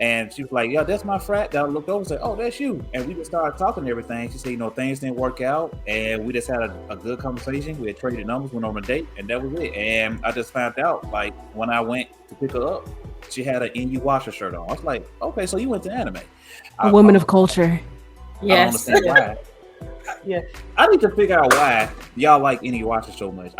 And she was like, "Yeah, that's my frat." That I looked over and said, "Oh, that's you." And we just started talking and everything. She said, things didn't work out, and we just had a good conversation. We had traded numbers, went on a date, and that was it. And I just found out, like, when I went to pick her up, she had an Inuyasha shirt on. I was like, "Okay, so you went to anime." A woman of culture. I don't understand why. Yeah, I need to figure out why y'all like Inuyasha so much.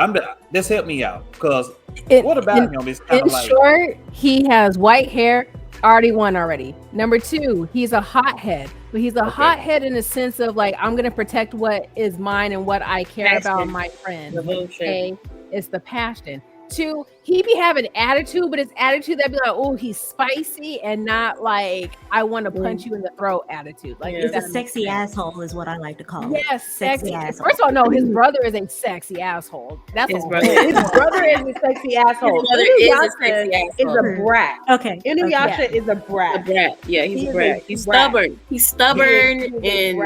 Just help me out, because what about him is kind of like. In short, he has white hair. Already won already. Number 2, he's a hothead, but he's a hothead in the sense of like, I'm gonna protect what is mine and what I care about my friend. Okay, it's the passion. 2, he be having attitude, but it's attitude that be like, oh, he's spicy and not like I want to punch you in the throat attitude. Like it's a sexy asshole is what I like to call it. Yes, sexy asshole. First of all, no, his brother is a sexy asshole. That's his brother. His brother is a sexy asshole. His brother is a sexy asshole. Is a brat. Okay. Inuyasha is a brat. A brat. Yeah, he's a brat. He's stubborn. He's stubborn and.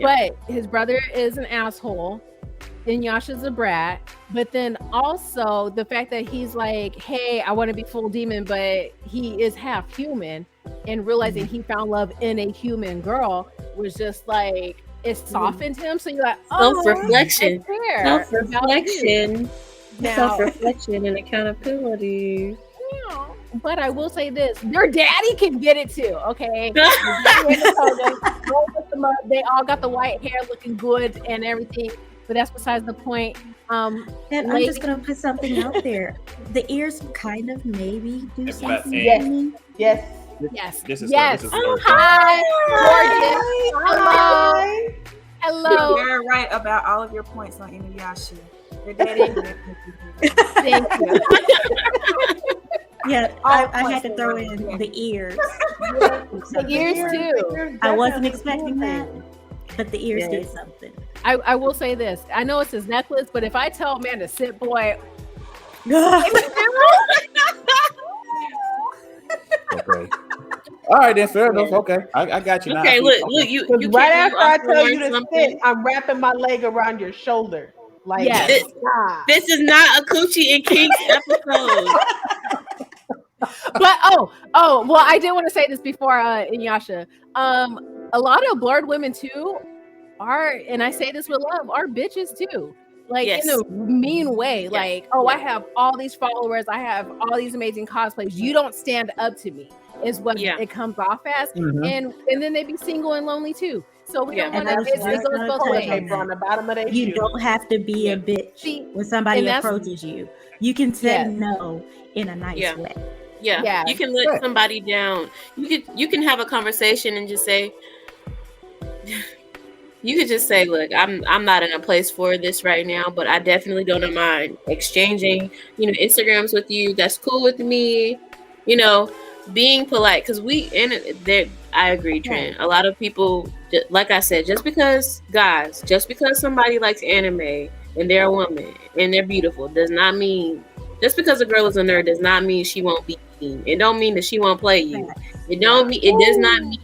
But his brother is an asshole. Inuyasha's a brat, but then also the fact that he's like, hey, I want to be full demon, but he is half human, and realizing he found love in a human girl was just like, it softened him. So you're like, self-reflection, self-reflection and accountability. Yeah. But I will say this, your daddy can get it too, okay? They all got the white hair looking good and everything. But that's besides the point. And I'm just gonna put something out there. The ears kind of maybe do something. Yes. This is oh, hi, hello. You're right about all of your points on Inuyasha. Your daddy. Thank you. Yeah, I had to throw in the ears. The ears too. I wasn't expecting that, but the ears did something. I will say this. I know it's his necklace, but if I tell a man to sit, boy. Okay. All right, then fair enough. Okay, I got you. Okay, look, you right after I tell you to sit, I'm wrapping my leg around your shoulder. Like, this is not a Coochie and Kinks episode. But well, I did want to say this before Inuyasha. A lot of Blerd women too are, and I say this with love, are bitches too. Like in a mean way. Like, I have all these followers, I have all these amazing cosplays. You don't stand up to me, is what it comes off as. And then they be single and lonely too. So we don't want to. It goes both ways. On the bottom of you don't have to be a bitch when somebody approaches you. You can say no in a nice way. Yeah, you can let somebody down. You can have a conversation and just say. You could just say, look, I'm not in a place for this right now, but I definitely don't mind exchanging, Instagrams with you. That's cool with me. Being polite, because I agree, Trent. A lot of people, like I said, just because somebody likes anime and they're a woman and they're beautiful does not mean, just because a girl is a nerd does not mean she won't be mean. It don't mean that she won't play you. It does not mean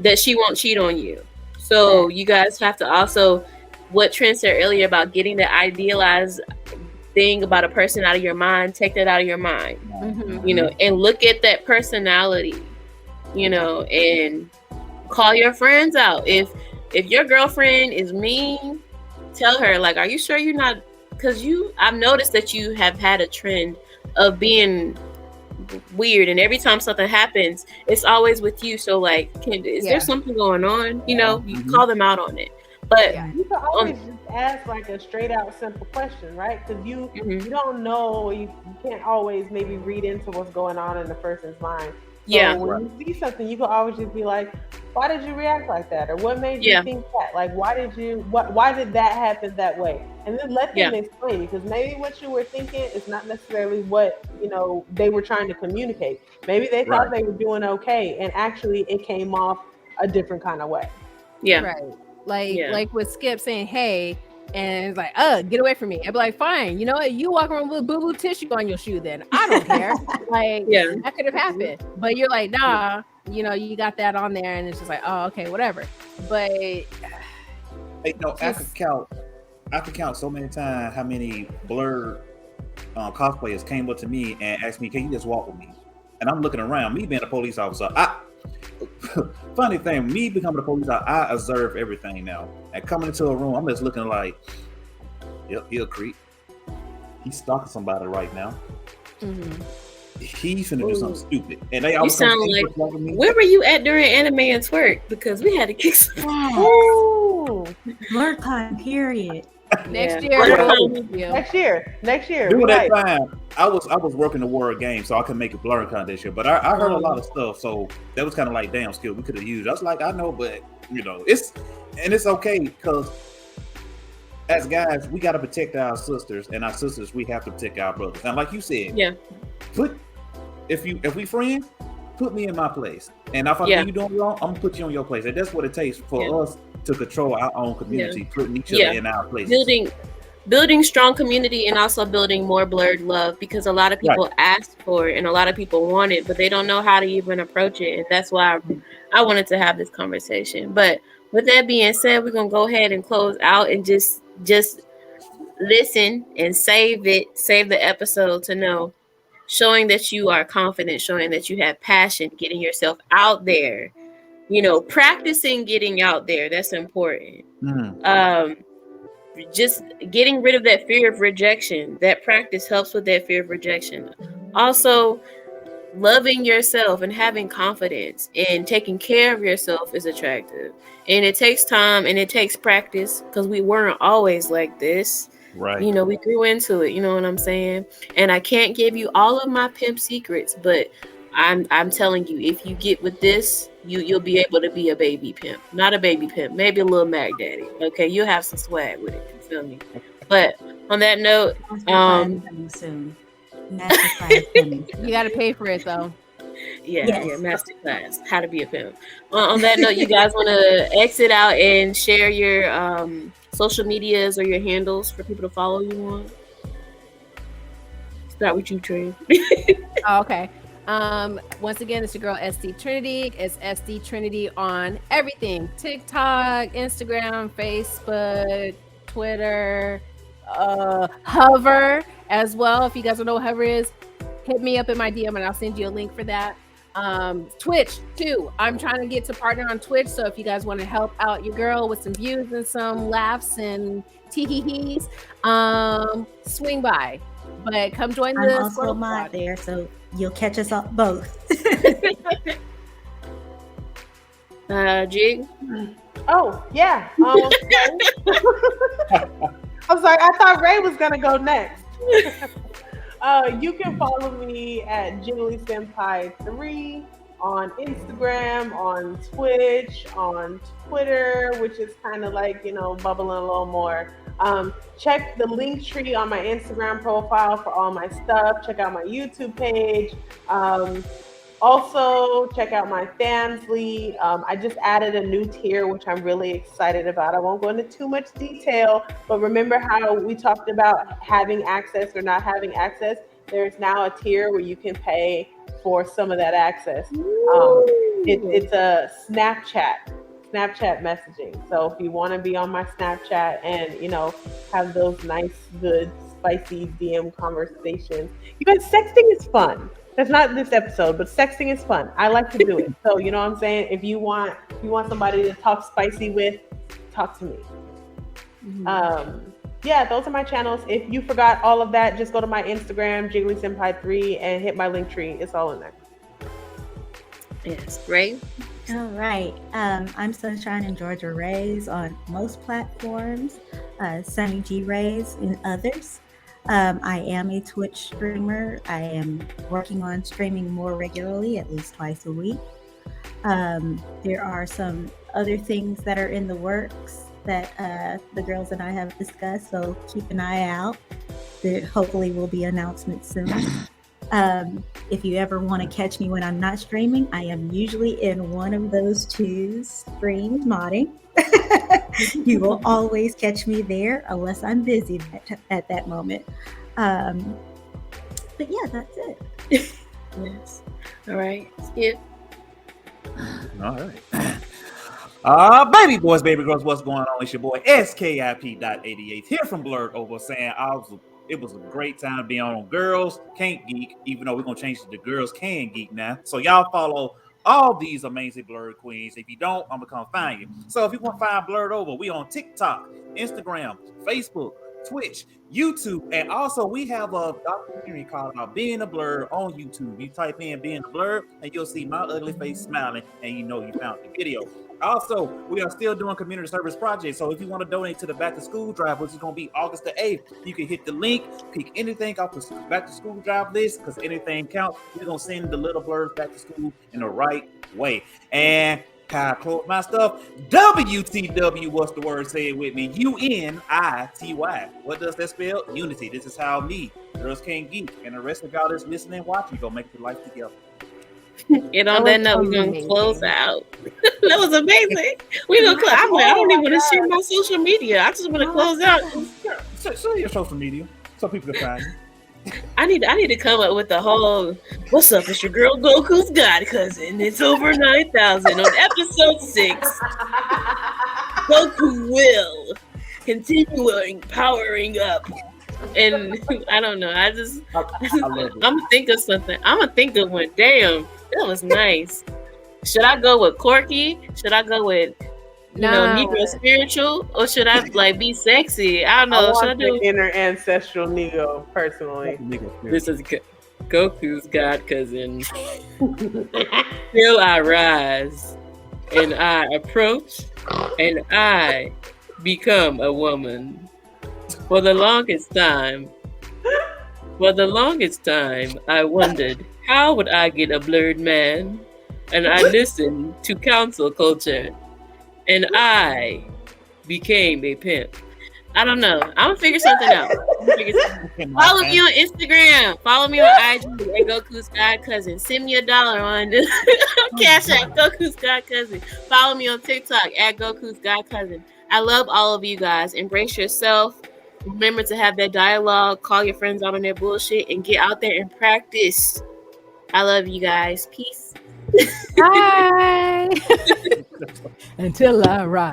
that she won't cheat on you. So you guys have to also, what Trent said earlier about getting the idealized thing about a person out of your mind, take that out of your mind, and look at that personality, and call your friends out. If your girlfriend is mean, tell her, like, are you sure you're not, because I've noticed that you have had a trend of being weird, and every time something happens it's always with you, so like, is there something going on? You call them out on it, but you can always just ask like a straight out simple question, right? Because you don't know, you can't always maybe read into what's going on in the person's mind. So when you see something, you can always just be like, why did you react like that? Or what made you think that? Like, why did that happen that way? And then let them explain, because maybe what you were thinking is not necessarily what, they were trying to communicate. Maybe they thought they were doing okay, and actually it came off a different kind of way. Yeah. Right. Like with Skip saying, hey, and it's like, get away from me. I'd be like, fine, you know what? You walk around with boo-boo tissue on your shoe then. I don't care. Like, that could have happened. But you're like, nah, you got that on there, and it's just like, oh, okay, whatever. But I could count so many times how many Blerd cosplayers came up to me and asked me, can you just walk with me? and I'm looking around. Me being a police officer, funny thing, me becoming a police officer, I observe everything now. And coming into a room, I'm just looking like, yep, he a creep. He's stalking somebody right now. Mm-hmm. He's finna do something stupid. And they always sound like, where were you at during anime and twerk? Because we had to kick some. Blerd time, period. Next year. During that time, I was working the World Game, so I could make a BlerdCon this year. But I heard a lot of stuff, so that was kind of like damn skill we could have used. I was like, I know, but it's okay because as guys, we got to protect our sisters, and our sisters we have to protect our brothers. And like you said, if we friends, put me in my place, and if I think you're doing wrong, I'm gonna put you in your place, and that's what it takes for us to control our own community, putting each other in our place. Building strong community and also building more BlerdLove, because a lot of people ask for it and a lot of people want it, but they don't know how to even approach it. And that's why I wanted to have this conversation. But with that being said, we're gonna go ahead and close out and just listen and save the episode to know, showing that you are confident, showing that you have passion, getting yourself out there, practicing getting out there. That's important. Just getting rid of that fear of rejection. That practice helps with that fear of rejection. Also, loving yourself and having confidence and taking care of yourself is attractive. And it takes time and it takes practice, because we weren't always like this. Right. We grew into it. You know what I'm saying? And I can't give you all of my pimp secrets, but I'm telling you, if you get with this, you'll be able to be a baby pimp. Not a baby pimp, maybe a little Mac Daddy. Okay, you'll have some swag with it. You feel me? But on that note, soon. You got to pay for it though. Yeah, masterclass, how to be a pimp. On that note, you guys want to exit out and share your social medias or your handles for people to follow you on? Start with you, Trey. Okay. Once again, it's your girl SD Trinity. It's SD Trinity on everything: TikTok, Instagram, Facebook, Twitter, Hover as well. If you guys don't know what Hover is, hit me up in my DM and I'll send you a link for that. Twitch too. I'm trying to get to partner on Twitch, so if you guys want to help out your girl with some views and some laughs and tee-hee-hees, swing by. But come join the I'm also mod there, so you'll catch us all both. Jig? Oh, yeah. I'm sorry, I thought Ray was going to go next. You can follow me at Jiggly Senpai 3 on Instagram, on Twitch, on Twitter, which is kind of like, bubbling a little more. Check the link tree on my Instagram profile for all my stuff. Check out my YouTube page. Also, check out my Fansly. I just added a new tier, which I'm really excited about. I won't go into too much detail, but remember how we talked about having access or not having access? There's now a tier where you can pay for some of that access. It's a Snapchat messaging. So if you want to be on my Snapchat and, have those nice, good, spicy DM conversations. You guys, sexting is fun. That's not this episode, but sexting is fun. I like to do it. So, you know what I'm saying? If you want somebody to talk spicy with, talk to me. Mm-hmm. Those are my channels. If you forgot all of that, just go to my Instagram, Jiggly Senpai 3, and hit my link tree. It's all in there. Yes, Ray. All right. I'm Sunshine and Georgia Rays on most platforms, Sunny G Rays in others. I am a Twitch streamer. I am working on streaming more regularly, at least twice a week. There are some other things that are in the works that the girls and I have discussed, so keep an eye out. There hopefully will be announcements soon. If you ever want to catch me when I'm not streaming, I am usually in one of those two streams modding. You will always catch me there unless I'm busy at that moment. But yeah, that's it. Yes. All right. Skip. All right. Baby boys, baby girls, what's going on? It's your boy SKIP.88 here from BlerdOver saying It was a great time to be on Girls Can't Geek, even though we're going to change it to Girls Can Geek now. So y'all follow all these amazing Blerd queens. If you don't, I'm going to come find you. So if you want to find BlerdOver, we on TikTok, Instagram, Facebook, Twitch, YouTube, and also we have a documentary called Being a Blerd on YouTube. You type in Being a Blerd and you'll see my ugly face smiling and you know you found the video. Also, we are still doing community service projects. So if you want to donate to the back to school drive, which is going to be August the 8th, you can hit the link, pick anything off the back to school drive list because anything counts. We're going to send the little Blerds back to school in the right way. And I close my stuff. WTW, what's the word? Say it with me. UNITY. What does that spell? Unity. This is how me, Girls Can't Geek, and the rest of y'all that's listening and watching, go make your life together. And on that note, we're going to close out. That was amazing. We're going to close. I'm like, I don't even want to share my social media. I just want to close out. Show your social media so people can find you. I need to come up with the whole, what's up, it's your girl Goku's God Cousin. It's over 9,000 on episode 6. Goku will continue powering up. And I don't know. I'm gonna think of something. I'm gonna think of one. Damn, that was nice. Should I go with quirky? Should I go with Negro spiritual, or should I like be sexy? I don't know. I want should I do inner ancestral Negro personally? This is Goku's God Cousin. Still I rise, and I approach, and I become a woman. For the longest time, I wondered, how would I get a Blerd man? And I listened to Counsel culture, and I became a pimp. I don't know. I'm gonna figure something out. Follow me on Instagram. Follow me on IG at Goku's God Cousin. Send me $1 on Cash App, Goku's God Cousin. Follow me on TikTok at Goku's God Cousin. I love all of you guys. Embrace yourself. Remember to have that dialogue, call your friends out on their bullshit, and get out there and practice. I love you guys. Peace. Bye. Until I rise.